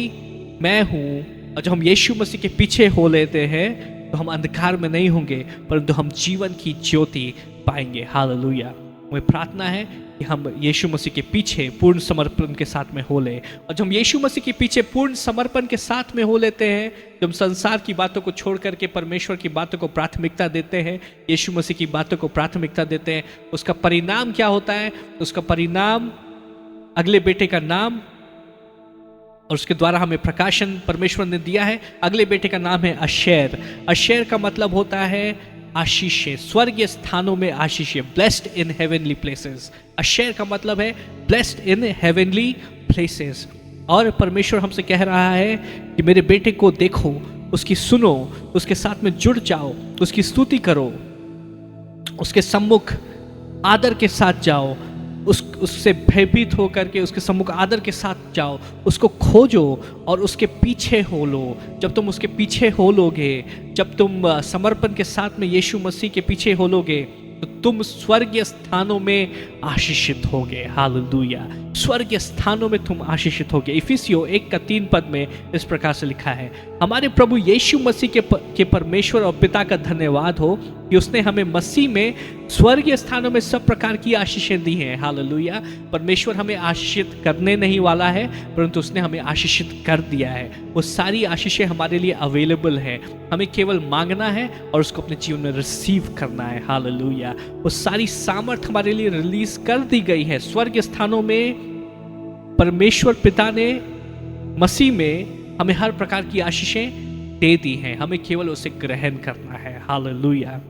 मैं हूँ, और जब हम यीशु मसीह के पीछे हो लेते हैं तो हम अंधकार में नहीं होंगे परंतु हम जीवन की ज्योति पाएंगे। हालेलुया। हमें प्रार्थना है कि हम यीशु मसीह के पीछे पूर्ण समर्पण के साथ में हो ले, और जब हम यीशु मसीह के पीछे पूर्ण समर्पण के साथ में हो लेते हैं, जब हम संसार की बातों को छोड़ करके परमेश्वर की बातों को प्राथमिकता देते हैं, यीशु मसीह की बातों को प्राथमिकता देते हैं, उसका परिणाम क्या होता है? उसका परिणाम अगले बेटे का नाम, और उसके द्वारा हमें प्रकाशन परमेश्वर ने दिया है। अगले बेटे का नाम है अशेर। अशेर का मतलब होता है आशीष, स्वर्गीय स्थानों में आशीष, blessed in heavenly places. Asher का मतलब है ब्लेस्ड इन हेवनली प्लेसेस। और परमेश्वर हमसे कह रहा है कि मेरे बेटे को देखो, उसकी सुनो, उसके साथ में जुड़ जाओ, उसकी स्तुति करो, उसके सम्मुख आदर के साथ जाओ, उससे भयभीत होकर के उसके सम्मुख आदर के साथ जाओ, उसको खोजो और उसके पीछे हो लो। जब तुम उसके पीछे हो लोगे, जब तुम समर्पण के साथ में यीशु मसीह के पीछे हो लोगे, तो तुम स्वर्गीय स्थानों में आशीषित होगे। हालेलुया। स्वर्गीय स्थानों में तुम आशीषित होगे। इफिसियों 1:3 पद में इस प्रकार से लिखा है, हमारे प्रभु यीशु मसीह के परमेश्वर और पिता का धन्यवाद हो कि उसने हमें मसीह में स्वर्गीय स्थानों में सब प्रकार की आशीषें दी हैं। हालेलुया। परमेश्वर हमें आशीषित करने नहीं वाला है, परंतु उसने हमें आशीषित कर दिया है। वो सारी आशीषें हमारे लिए अवेलेबल है, हमें केवल मांगना है और उसको अपने जीवन में रिसीव करना है। हालेलुया। वो सारी सामर्थ हमारे लिए रिलीज कर दी गई है। स्वर्गीय स्थानों में परमेश्वर पिता ने मसीह में हमें हर प्रकार की आशीषें दे दी हैं, हमें केवल उसे ग्रहण करना है। हालेलुया।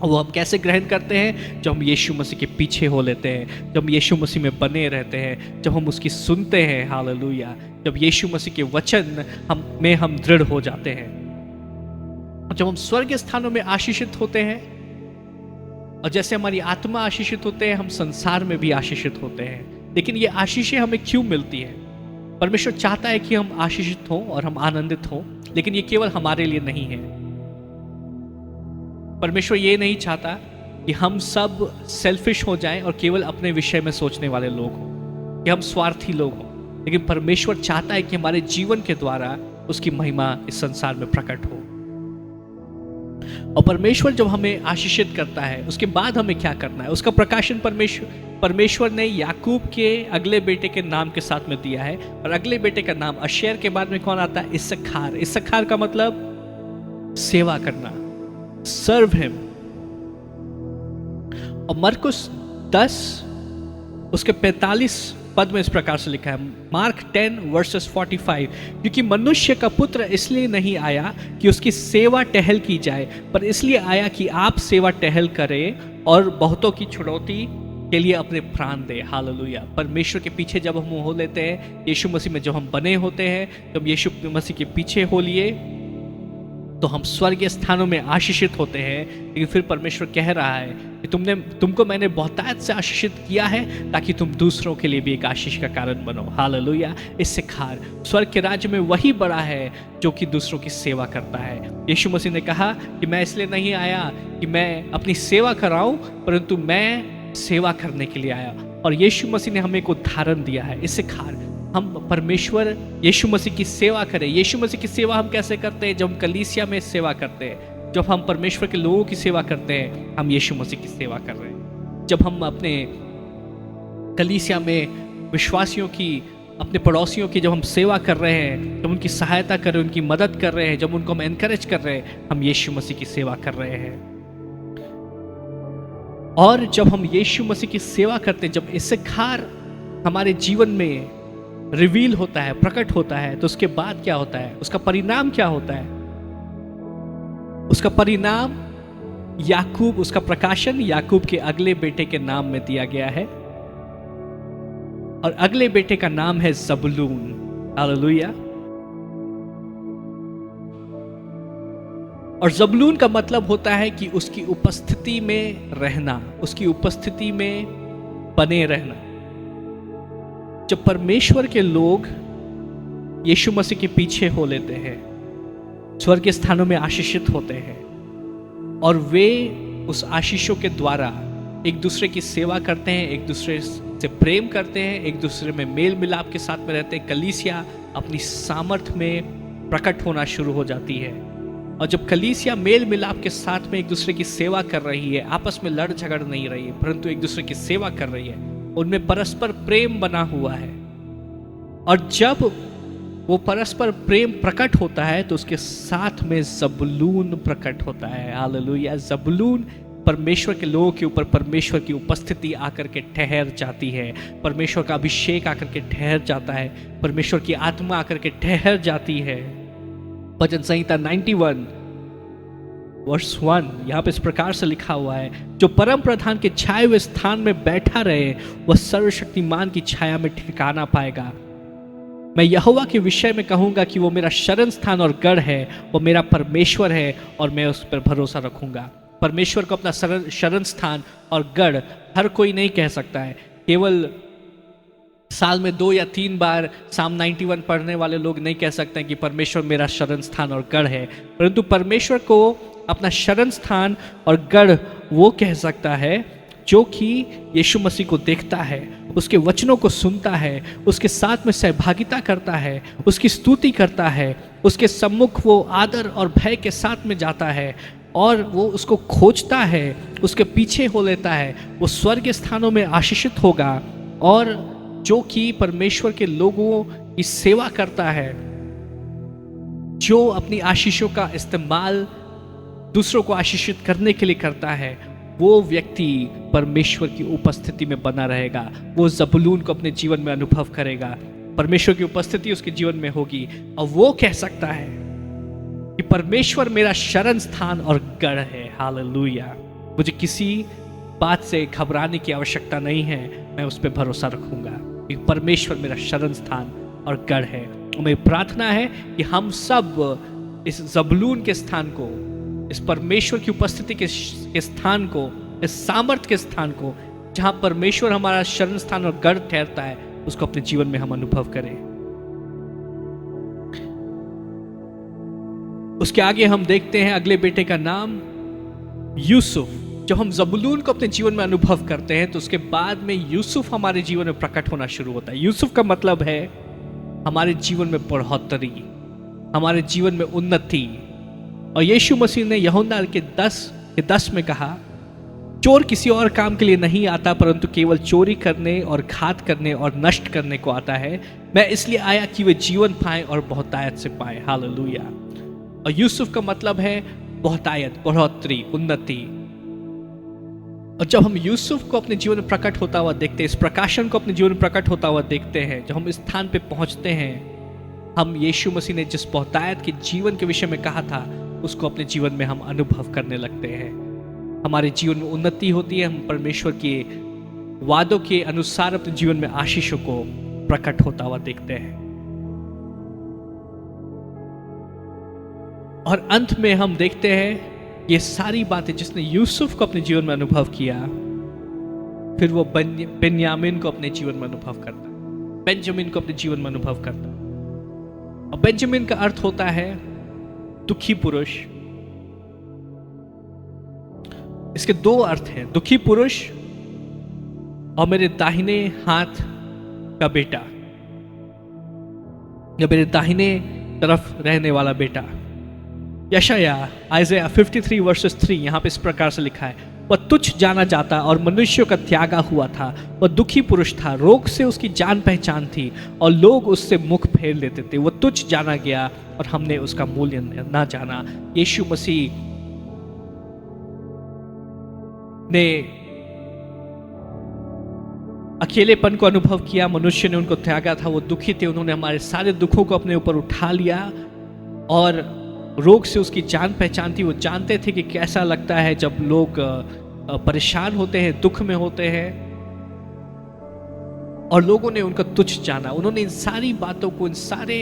और वो हम कैसे ग्रहण करते हैं? जब हम यीशु मसीह के पीछे हो लेते हैं, जब हम यीशु मसीह में बने रहते हैं, जब हम उसकी सुनते हैं। हालेलुया। जब यीशु मसीह के वचन हम दृढ़ हो जाते हैं, जब हम स्वर्गीय स्थानों में आशीषित होते हैं, और जैसे हमारी आत्मा आशीषित होते हैं, हम संसार में भी आशीषित होते हैं। लेकिन ये आशीषें हमें क्यों मिलती है? परमेश्वर चाहता है कि हम आशीषित हों और हम आनंदित हों, लेकिन ये केवल हमारे लिए नहीं है। परमेश्वर ये नहीं चाहता कि हम सब सेल्फिश हो जाएं और केवल अपने विषय में सोचने वाले लोग हों, कि हम स्वार्थी लोग हों। लेकिन परमेश्वर चाहता है कि हमारे जीवन के द्वारा उसकी महिमा इस संसार में प्रकट हो। और परमेश्वर जब हमें आशीषित करता है, उसके बाद हमें क्या करना है? उसका प्रकाशन परमेश्वर ने याकूब के अगले बेटे के नाम के साथ में दिया है। और अगले बेटे का नाम अशेर के बाद में कौन आता है? इसखार। इसखार का मतलब सेवा करना, सर्व हिम। और मरकुस 10 उसके 45 पद में इस प्रकार से लिखा है, मार्क 10:45, क्योंकि मनुष्य का पुत्र इसलिए नहीं आया कि उसकी सेवा टहल की जाए, पर इसलिए आया कि आप सेवा टहल करें और बहुतों की छुड़ौती के लिए अपने प्राण दे। हालेलुया। परमेश्वर के पीछे जब हम हो लेते हैं, यीशु मसीह में जब हम बने होते हैं, जब यीशु मसीह के पीछे हो लिए, तो हम स्वर्गीय स्थानों में आशीषित होते हैं। लेकिन फिर परमेश्वर कह रहा है कि तुमको मैंने बहुतायत से आशीषित किया है, ताकि तुम दूसरों के लिए भी एक आशीष का कारण बनो। हालेलुया। इससे खार स्वर्ग के राज्य में वही बड़ा है जो कि दूसरों की सेवा करता है। यीशु मसीह ने कहा कि मैं इसलिए नहीं आया कि मैं अपनी सेवा कराऊं, परंतु मैं सेवा करने के लिए आया। और यीशु मसीह ने हमें एक उदाहरण दिया है। इससे खार हम परमेश्वर यीशु मसीह की सेवा करें। यीशु मसीह की सेवा हम कैसे करते हैं? जब हम कलीसिया में सेवा करते हैं, जब हम परमेश्वर के लोगों की सेवा करते हैं, हम यीशु मसीह की सेवा कर रहे हैं। जब हम अपने कलीसिया में विश्वासियों की, अपने पड़ोसियों की जब हम सेवा कर रहे हैं, जब उनकी सहायता कर रहे हैं, उनकी मदद कर रहे हैं, जब उनको हम एनकरेज कर रहे हैं, हम यीशु मसीह की सेवा कर रहे हैं। और जब हम यीशु मसीह की सेवा करते हैं, जब इससे खार हमारे जीवन में रिवील होता है, प्रकट होता है, तो उसके बाद क्या होता है? उसका परिणाम क्या होता है? उसका परिणाम याकूब, उसका प्रकाशन याकूब के अगले बेटे के नाम में दिया गया है। और अगले बेटे का नाम है जबूलून। हालेलुया। और जबूलून का मतलब होता है कि उसकी उपस्थिति में रहना, उसकी उपस्थिति में बने रहना। जब परमेश्वर के लोग यीशु मसीह के पीछे हो लेते हैं, स्वर्गीय स्थानों में आशीषित होते हैं, और वे उस आशीषों के द्वारा एक दूसरे की सेवा करते हैं, एक दूसरे से प्रेम करते हैं, एक दूसरे में मेल मिलाप के साथ में रहते हैं, कलीसिया अपनी सामर्थ में प्रकट होना शुरू हो जाती है। और जब कलीसिया मेल मिलाप के साथ में एक दूसरे की सेवा कर रही है, आपस में लड़ झगड़ नहीं रही है, परंतु एक दूसरे की सेवा कर रही है, उनमें परस्पर प्रेम बना हुआ है। और जब वो परस्पर प्रेम प्रकट होता है, तो उसके साथ में जबूलून प्रकट होता है। हालेलुया। जबूलून परमेश्वर के लोगों के ऊपर परमेश्वर की उपस्थिति आकर के ठहर जाती है, परमेश्वर का अभिषेक आकर के ठहर जाता है, परमेश्वर की आत्मा आकर के ठहर जाती है। भजन संहिता 91:1 यहाँ पे इस प्रकार से लिखा हुआ है, जो परम प्रधान के छाए हुए स्थान में बैठा रहे, वह सर्वशक्तिमान की छाया में ठिकाना पाएगा। मैं यहोवा के विषय में कहूंगा कि वो मेरा शरण स्थान और गढ़ है, वो मेरा परमेश्वर है और मैं उस पर भरोसा रखूंगा। परमेश्वर को अपना शरण स्थान और गढ़ हर कोई नहीं कह सकता है। केवल साल में 2 या 3 बार साम 91 पढ़ने वाले लोग नहीं कह सकते हैं कि परमेश्वर मेरा शरण स्थान और गढ़ है, परंतु परमेश्वर को अपना शरण स्थान और गढ़ वो कह सकता है जो कि यीशु मसीह को देखता है, उसके वचनों को सुनता है, उसके साथ में सहभागिता करता है, उसकी स्तुति करता है, उसके सम्मुख वो आदर और भय के साथ में जाता है और वो उसको खोजता है, उसके पीछे हो लेता है, वो स्वर्ग स्थानों में आशीषित होगा। और जो कि परमेश्वर के लोगों की सेवा करता है, जो अपनी आशीषों का इस्तेमाल दूसरों को आशीषित करने के लिए करता है, वो व्यक्ति परमेश्वर की उपस्थिति में बना रहेगा। वो ज़बूलून को अपने जीवन में अनुभव करेगा, परमेश्वर की उपस्थिति उसके जीवन में होगी और वो कह सकता है कि परमेश्वर मेरा शरण स्थान और गढ़ है। हालेलुया। मुझे किसी बात से घबराने की आवश्यकता नहीं है, मैं उस पर भरोसा रखूंगा कि परमेश्वर मेरा शरण स्थान और गढ़ है। मेरी प्रार्थना है कि हम सब इस ज़बूलून के स्थान को, इस परमेश्वर की उपस्थिति के स्थान को, इस सामर्थ्य के स्थान को, जहां परमेश्वर हमारा शरण स्थान और गढ़ ठहरता है, उसको अपने जीवन में हम अनुभव करें। उसके आगे हम देखते हैं अगले बेटे का नाम यूसुफ। जब हम ज़बूलून को अपने जीवन में अनुभव करते हैं तो उसके बाद में यूसुफ हमारे जीवन में प्रकट होना शुरू होता है। यूसुफ का मतलब है हमारे जीवन में बढ़ोतरी, हमारे जीवन में उन्नति। और यीशु मसीह ने यूहन्ना के 10 में कहा, चोर किसी और काम के लिए नहीं आता परंतु केवल चोरी करने और घात करने और नष्ट करने को आता है। मैं इसलिए आया कि वे जीवन पाएं और बहुतायत से पाएं। हालेलुया। और यूसुफ का मतलब है बहुतायत, बढ़ोतरी, उन्नति। और जब हम यूसुफ को अपने जीवन में प्रकट होता हुआ देखते हैं, इस प्रकाशन को अपने जीवन में प्रकट होता हुआ देखते हैं, जब हम इस स्थान पे पहुंचते हैं, हम यीशु मसीह ने जिस बहुतायत के जीवन के विषय में कहा था उसको अपने जीवन में हम अनुभव करने लगते हैं। हमारे जीवन में उन्नति होती है, हम परमेश्वर के वादों के अनुसार अपने जीवन में आशीषों को प्रकट होता हुआ देखते हैं। और अंत में हम देखते हैं ये सारी बातें जिसने यूसुफ को अपने जीवन में अनुभव किया, फिर वो बेन्यामीन को अपने जीवन में अनुभव करता, बेंजामिन को अपने जीवन में अनुभव करता। और बेंजामिन का अर्थ होता है दुखी पुरुष। इसके 2 अर्थ हैं, दुखी पुरुष और मेरे दाहिने हाथ का बेटा, या मेरे दाहिने तरफ रहने वाला बेटा। यशाया आइज़ाया 53 वर्सेस 3 यहाँ पे इस प्रकार से लिखा है, वह तुच्छ जाना जाता और मनुष्यों का त्यागा हुआ था, वह दुखी पुरुष था, रोग से उसकी जान पहचान थी और लोग उससे मुख फेर लेते थे। वह तुच्छ जाना गया और हमने उसका मूल्य ना जाना। यीशु मसीह ने अकेलेपन को अनुभव किया, मनुष्य ने उनको त्यागा था, वो दुखी थे, उन्होंने हमारे सारे दुखों को अपने ऊपर उठा लिया और रोग से उसकी जान पहचान थी। वो जानते थे कि कैसा लगता है जब लोग परेशान होते हैं, दुख में होते हैं, और लोगों ने उनका तुच्छ जाना। उन्होंने इन सारी बातों को, इन सारे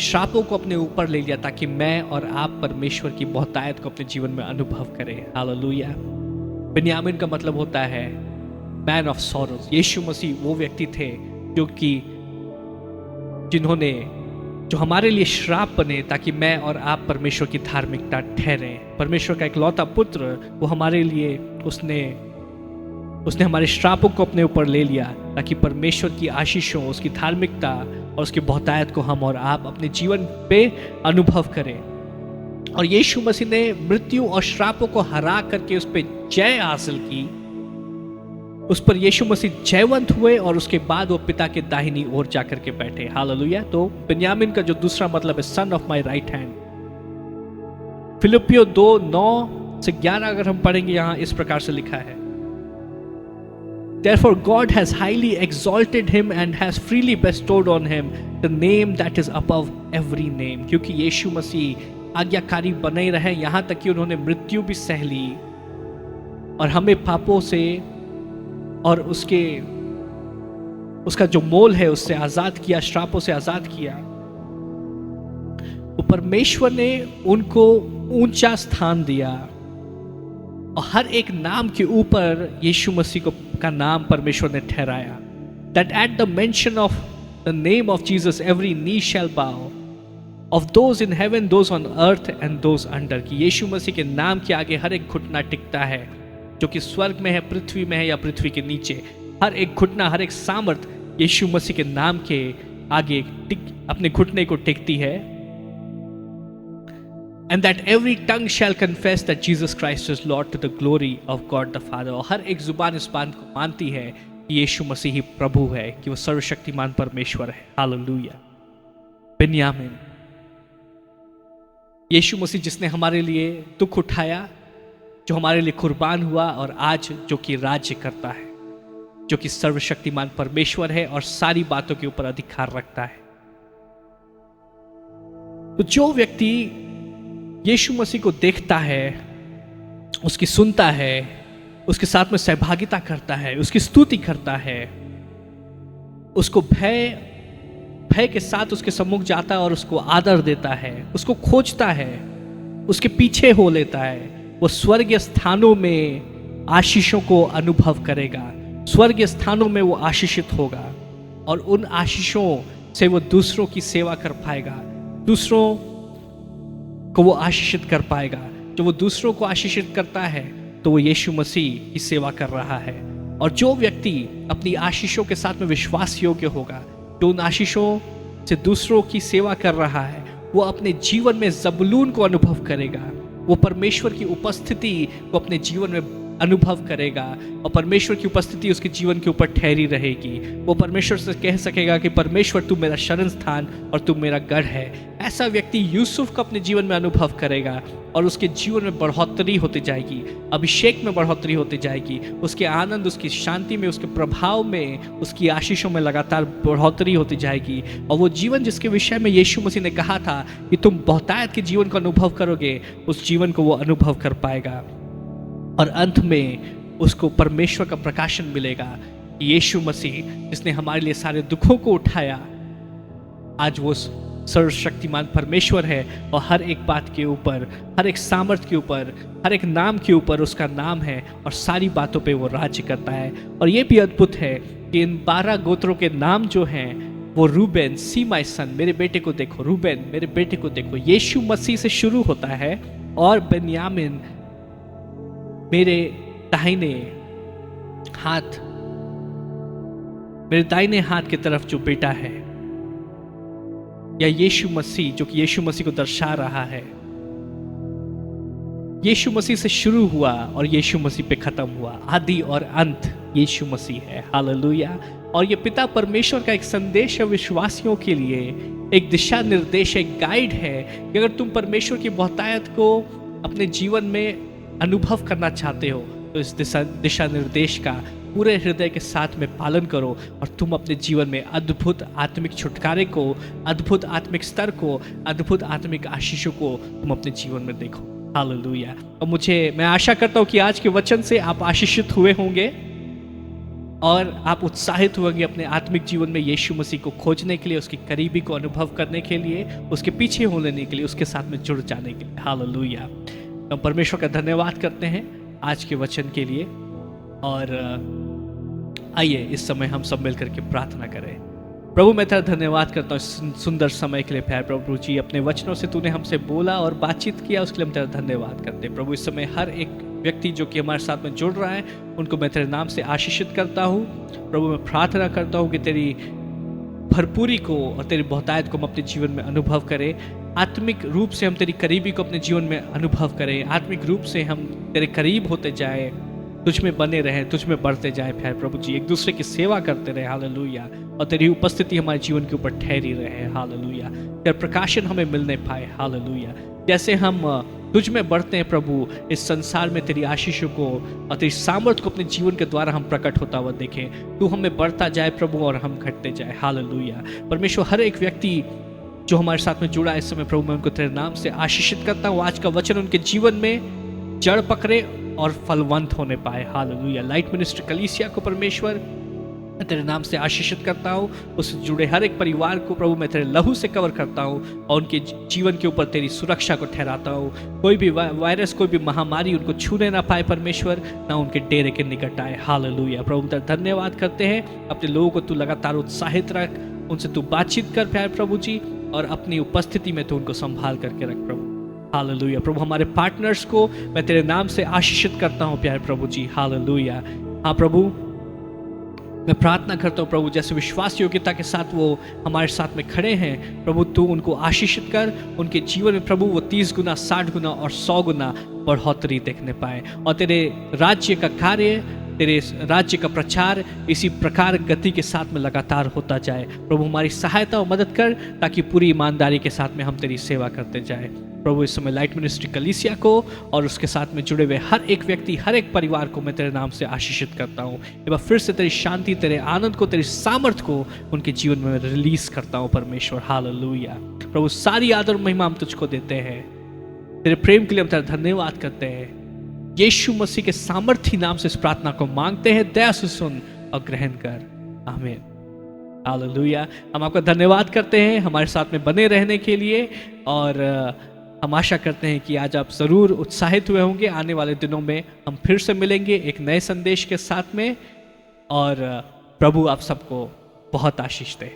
श्रापों को अपने ऊपर ले लिया ताकि मैं और आप परमेश्वर की बहुतायत को अपने जीवन में अनुभव करें। हालेलुया। बेन्यामीन का मतलब होता है मैन ऑफ सॉरोज। यीशु मसीह वो व्यक्ति थे जो हमारे लिए श्राप बने ताकि मैं और आप परमेश्वर की धार्मिकता ठहरे। परमेश्वर का एक लौता पुत्र, वो हमारे लिए उसने हमारे श्रापों को अपने ऊपर ले लिया ताकि परमेश्वर की आशीषों, उसकी धार्मिकता और उसकी बहुतायत को हम और आप अपने जीवन पे अनुभव करें। और यीशु मसीह ने मृत्यु और श्रापों को हरा करके उस पर जय हासिल की। उस पर यीशु मसीह जयवंत हुए और उसके बाद वो पिता के दाहिनी ओर जाकर के बैठे। हालेलुया। तो बेन्यामीन का जो दूसरा मतलब है son of my right hand. फिलिपियो 2:9 से 11 अगर हम पढ़ेंगे, यहां इस प्रकार से लिखा है, Therefore God has highly exalted him and has freely bestowed on him the name that is above every name। क्योंकि यीशु मसीह आज्ञाकारी बने रहे, यहां तक कि उन्होंने मृत्यु भी सह ली और हमें पापों से और उसका जो मोल है उससे आजाद किया, श्रापों से आजाद किया। तो परमेश्वर ने उनको ऊंचा स्थान दिया और हर एक नाम के ऊपर यीशु मसीह का नाम परमेश्वर ने ठहराया। That at the mention of the name of Jesus every knee shall bow, of those in heaven, those on earth and those under। कि यीशु मसीह के नाम के आगे हर एक घुटना टिकता है, जो कि स्वर्ग में है, पृथ्वी में है या पृथ्वी के नीचे, हर एक घुटना, हर एक सामर्थ यीशु मसीह के नाम के आगे अपने घुटने को टेकती है। And that every tongue shall confess that Jesus Christ is Lord to the glory of God the Father। और हर एक जुबान इस बात को मानती है कि यीशु मसीह ही प्रभु है, कि वो सर्वशक्तिमान परमेश्वर है। हालेलुया। बिन्यामीन, यीशु मसीह जिसने हमारे लिए दुख उठाया, जो हमारे लिए कुर्बान हुआ और आज जो कि राज्य करता है, जो कि सर्वशक्तिमान परमेश्वर है और सारी बातों के ऊपर अधिकार रखता है। तो जो व्यक्ति यीशु मसीह को देखता है, उसकी सुनता है, उसके साथ में सहभागिता करता है, उसकी स्तुति करता है, उसको भय के साथ उसके सम्मुख जाता है और उसको आदर देता है, उसको खोजता है, उसके पीछे हो लेता है, वो स्वर्गीय स्थानों में आशीषों को अनुभव करेगा, स्वर्गीय स्थानों में वो आशीषित होगा और उन आशीषों से वो दूसरों की सेवा कर पाएगा, दूसरों को वो आशीषित कर पाएगा। जो वो दूसरों को आशीषित करता है तो वो यीशु मसीह की सेवा कर रहा है। और जो व्यक्ति अपनी आशीषों के साथ में विश्वास योग्य होगा, जो उन आशीषों से दूसरों की सेवा कर रहा है, वो अपने जीवन में ज़बूलून को अनुभव करेगा, वो परमेश्वर की उपस्थिति को अपने जीवन में अनुभव करेगा और परमेश्वर की उपस्थिति उसके जीवन के ऊपर ठहरी रहेगी। वो परमेश्वर से कह सकेगा कि परमेश्वर तू मेरा शरण स्थान और तू मेरा गढ़ है। ऐसा व्यक्ति यूसुफ को अपने जीवन में अनुभव करेगा और उसके जीवन में बढ़ोतरी होती जाएगी, अभिषेक में बढ़ोतरी होती जाएगी, उसके आनंद, उसकी शांति में, उसके प्रभाव में, उसकी आशीषों में लगातार बढ़ोतरी होती जाएगी। और वो जीवन जिसके विषय में यीशु मसीह ने कहा था कि तुम बहुतायत के जीवन को अनुभव करोगे, उस जीवन को वो अनुभव कर पाएगा और अंत में उसको परमेश्वर का प्रकाशन मिलेगा कि यीशु मसीह जिसने हमारे लिए सारे दुखों को उठाया, आज वो सर्वशक्तिमान परमेश्वर है और हर एक बात के ऊपर, हर एक सामर्थ के ऊपर, हर एक नाम के ऊपर उसका नाम है और सारी बातों पे वो राज्य करता है। और ये भी अद्भुत है कि इन 12 गोत्रों के नाम जो हैं वो रूबेन, सी माय सन, मेरे बेटे को देखो, रूबेन मेरे बेटे को देखो, यीशु मसीह से शुरू होता है। और बेन्यामीन मेरे दाहिने हाथ, मेरे दाहिने हाथ की तरफ जो बेटा है, या यीशु मसीह जो कि यीशु मसीह को दर्शा रहा है, यीशु मसीह से शुरू हुआ और यीशु मसीह पे खत्म हुआ। आदि और अंत यीशु मसीह है। हालेलुया। और ये पिता परमेश्वर का एक संदेश है विश्वासियों के लिए, एक दिशा निर्देश, एक गाइड है कि अगर तुम परमेश्वर की बहुतायत को अपने जीवन में अनुभव करना चाहते हो तो इस दिशा निर्देश का पूरे हृदय के साथ में पालन करो और तुम अपने जीवन में अद्भुत आत्मिक छुटकारे को, अद्भुत आत्मिक स्तर को, अद्भुत आत्मिक आशीषों को तुम अपने जीवन में देखो। हालेलुया। और मैं आशा करता हूँ कि आज के वचन से आप आशीषित हुए होंगे और आप उत्साहित होंगे अपने आत्मिक जीवन में यीशु मसीह को खोजने के लिए, उसकी करीबी को अनुभव करने के लिए, उसके पीछे हो लेने के लिए, उसके साथ में जुड़ जाने के लिए। हालेलुया। हम परमेश्वर का धन्यवाद करते हैं आज के वचन के लिए। और आइए इस समय हम सब मिल करके प्रार्थना करें। प्रभु मैं तेरा धन्यवाद करता हूँ इस सुंदर समय के लिए। प्यार प्रभु जी, अपने वचनों से तूने हमसे बोला और बातचीत किया, उसके लिए हम तेरा धन्यवाद करते हैं। प्रभु इस समय हर एक व्यक्ति जो कि हमारे साथ में जुड़ रहा है उनको मैं तेरे नाम से आशीषित करता हूँ। प्रभु मैं प्रार्थना करता हूँ कि तेरी भरपूरी को और तेरी बहुतायत को हम अपने जीवन में अनुभव करें। आत्मिक रूप से हम तेरी करीबी को अपने जीवन में अनुभव करें। आत्मिक रूप से हम तेरे करीब होते जाएं, तुझ में बने रहें, तुझ में बढ़ते जाएं। प्यारे प्रभु जी, एक दूसरे की सेवा करते रहे। हालेलुया। और तेरी उपस्थिति हमारे जीवन के ऊपर ठहरी रहे। हालेलुया। तेरा प्रकाशन हमें मिलने पाए। हालेलुया। जैसे हम तुझ में बढ़ते हैं प्रभु, इस संसार में तेरी आशीषों को और तेरी सामर्थ को अपने जीवन के द्वारा हम प्रकट होता हुआ देखें। तू हमें बढ़ता जाए प्रभु और हम घटते जाए। हालेलुया। परमेश्वर हर एक व्यक्ति जो हमारे साथ में जुड़ा है इस समय प्रभु मैं उनको तेरे नाम से आशीषित करता हूँ। आज का वचन उनके जीवन में जड़ पकड़े और फलवंत होने पाए। हालेलुया। लाइट मिनिस्ट्री कलीसिया को परमेश्वर मैं तेरे नाम से आशीषित करता हूँ। उससे जुड़े हर एक परिवार को प्रभु मैं तेरे लहू से कवर करता हूँ और उनके जीवन के ऊपर तेरी सुरक्षा को ठहराता हूँ। कोई भी वायरस, कोई भी महामारी उनको छूने ना पाए परमेश्वर, ना उनके डेरे के निकट आए। हालेलुया। प्रभु तेरा धन्यवाद करते हैं। अपने लोगों को तू लगातार उत्साहित रख, उनसे तू बातचीत कर प्यारे प्रभु जी, और अपनी उपस्थिति में तू उनको संभाल करके रख प्रभु। हालेलुया। प्रभु हमारे पार्टनर्स को मैं तेरे नाम से आशीषित करता हूँ प्यारे प्रभु जी। हालेलुया। हाँ प्रभु, मैं प्रार्थना करता हूँ प्रभु, जैसे विश्वास योग्यता के साथ वो हमारे साथ में खड़े हैं प्रभु, तू उनको आशीषित कर, उनके जीवन में प्रभु वो 30 गुना 60 गुना और 100 गुना बढ़ोतरी देखने पाए, और तेरे राज्य का कार्य, तेरे राज्य का प्रचार इसी प्रकार गति के साथ में लगातार होता जाए। प्रभु हमारी सहायता और मदद कर, ताकि पूरी ईमानदारी के साथ में हम तेरी सेवा करते जाए। प्रभु इस समय लाइट मिनिस्ट्री कलीसिया को और उसके साथ में जुड़े हुए हर एक व्यक्ति, हर एक परिवार को मैं तेरे नाम से आशीषित करता हूँ। एक बार फिर से तेरी शांति, तेरे आनंद को, तेरी सामर्थ को उनके जीवन में रिलीज करता हूँ परमेश्वर। हालेलुया। प्रभु सारी आदर महिमा हम तुझको देते हैं, तेरे प्रेम के लिए हम तेरा धन्यवाद करते हैं। यीशु मसीह के सामर्थी नाम से इस प्रार्थना को मांगते हैं, दया से सुन और ग्रहण कर। आमीन। हालेलुया। हम आपका धन्यवाद करते हैं हमारे साथ में बने रहने के लिए, और हम आशा करते हैं कि आज आप ज़रूर उत्साहित हुए होंगे। आने वाले दिनों में हम फिर से मिलेंगे एक नए संदेश के साथ में, और प्रभु आप सबको बहुत आशीष दे।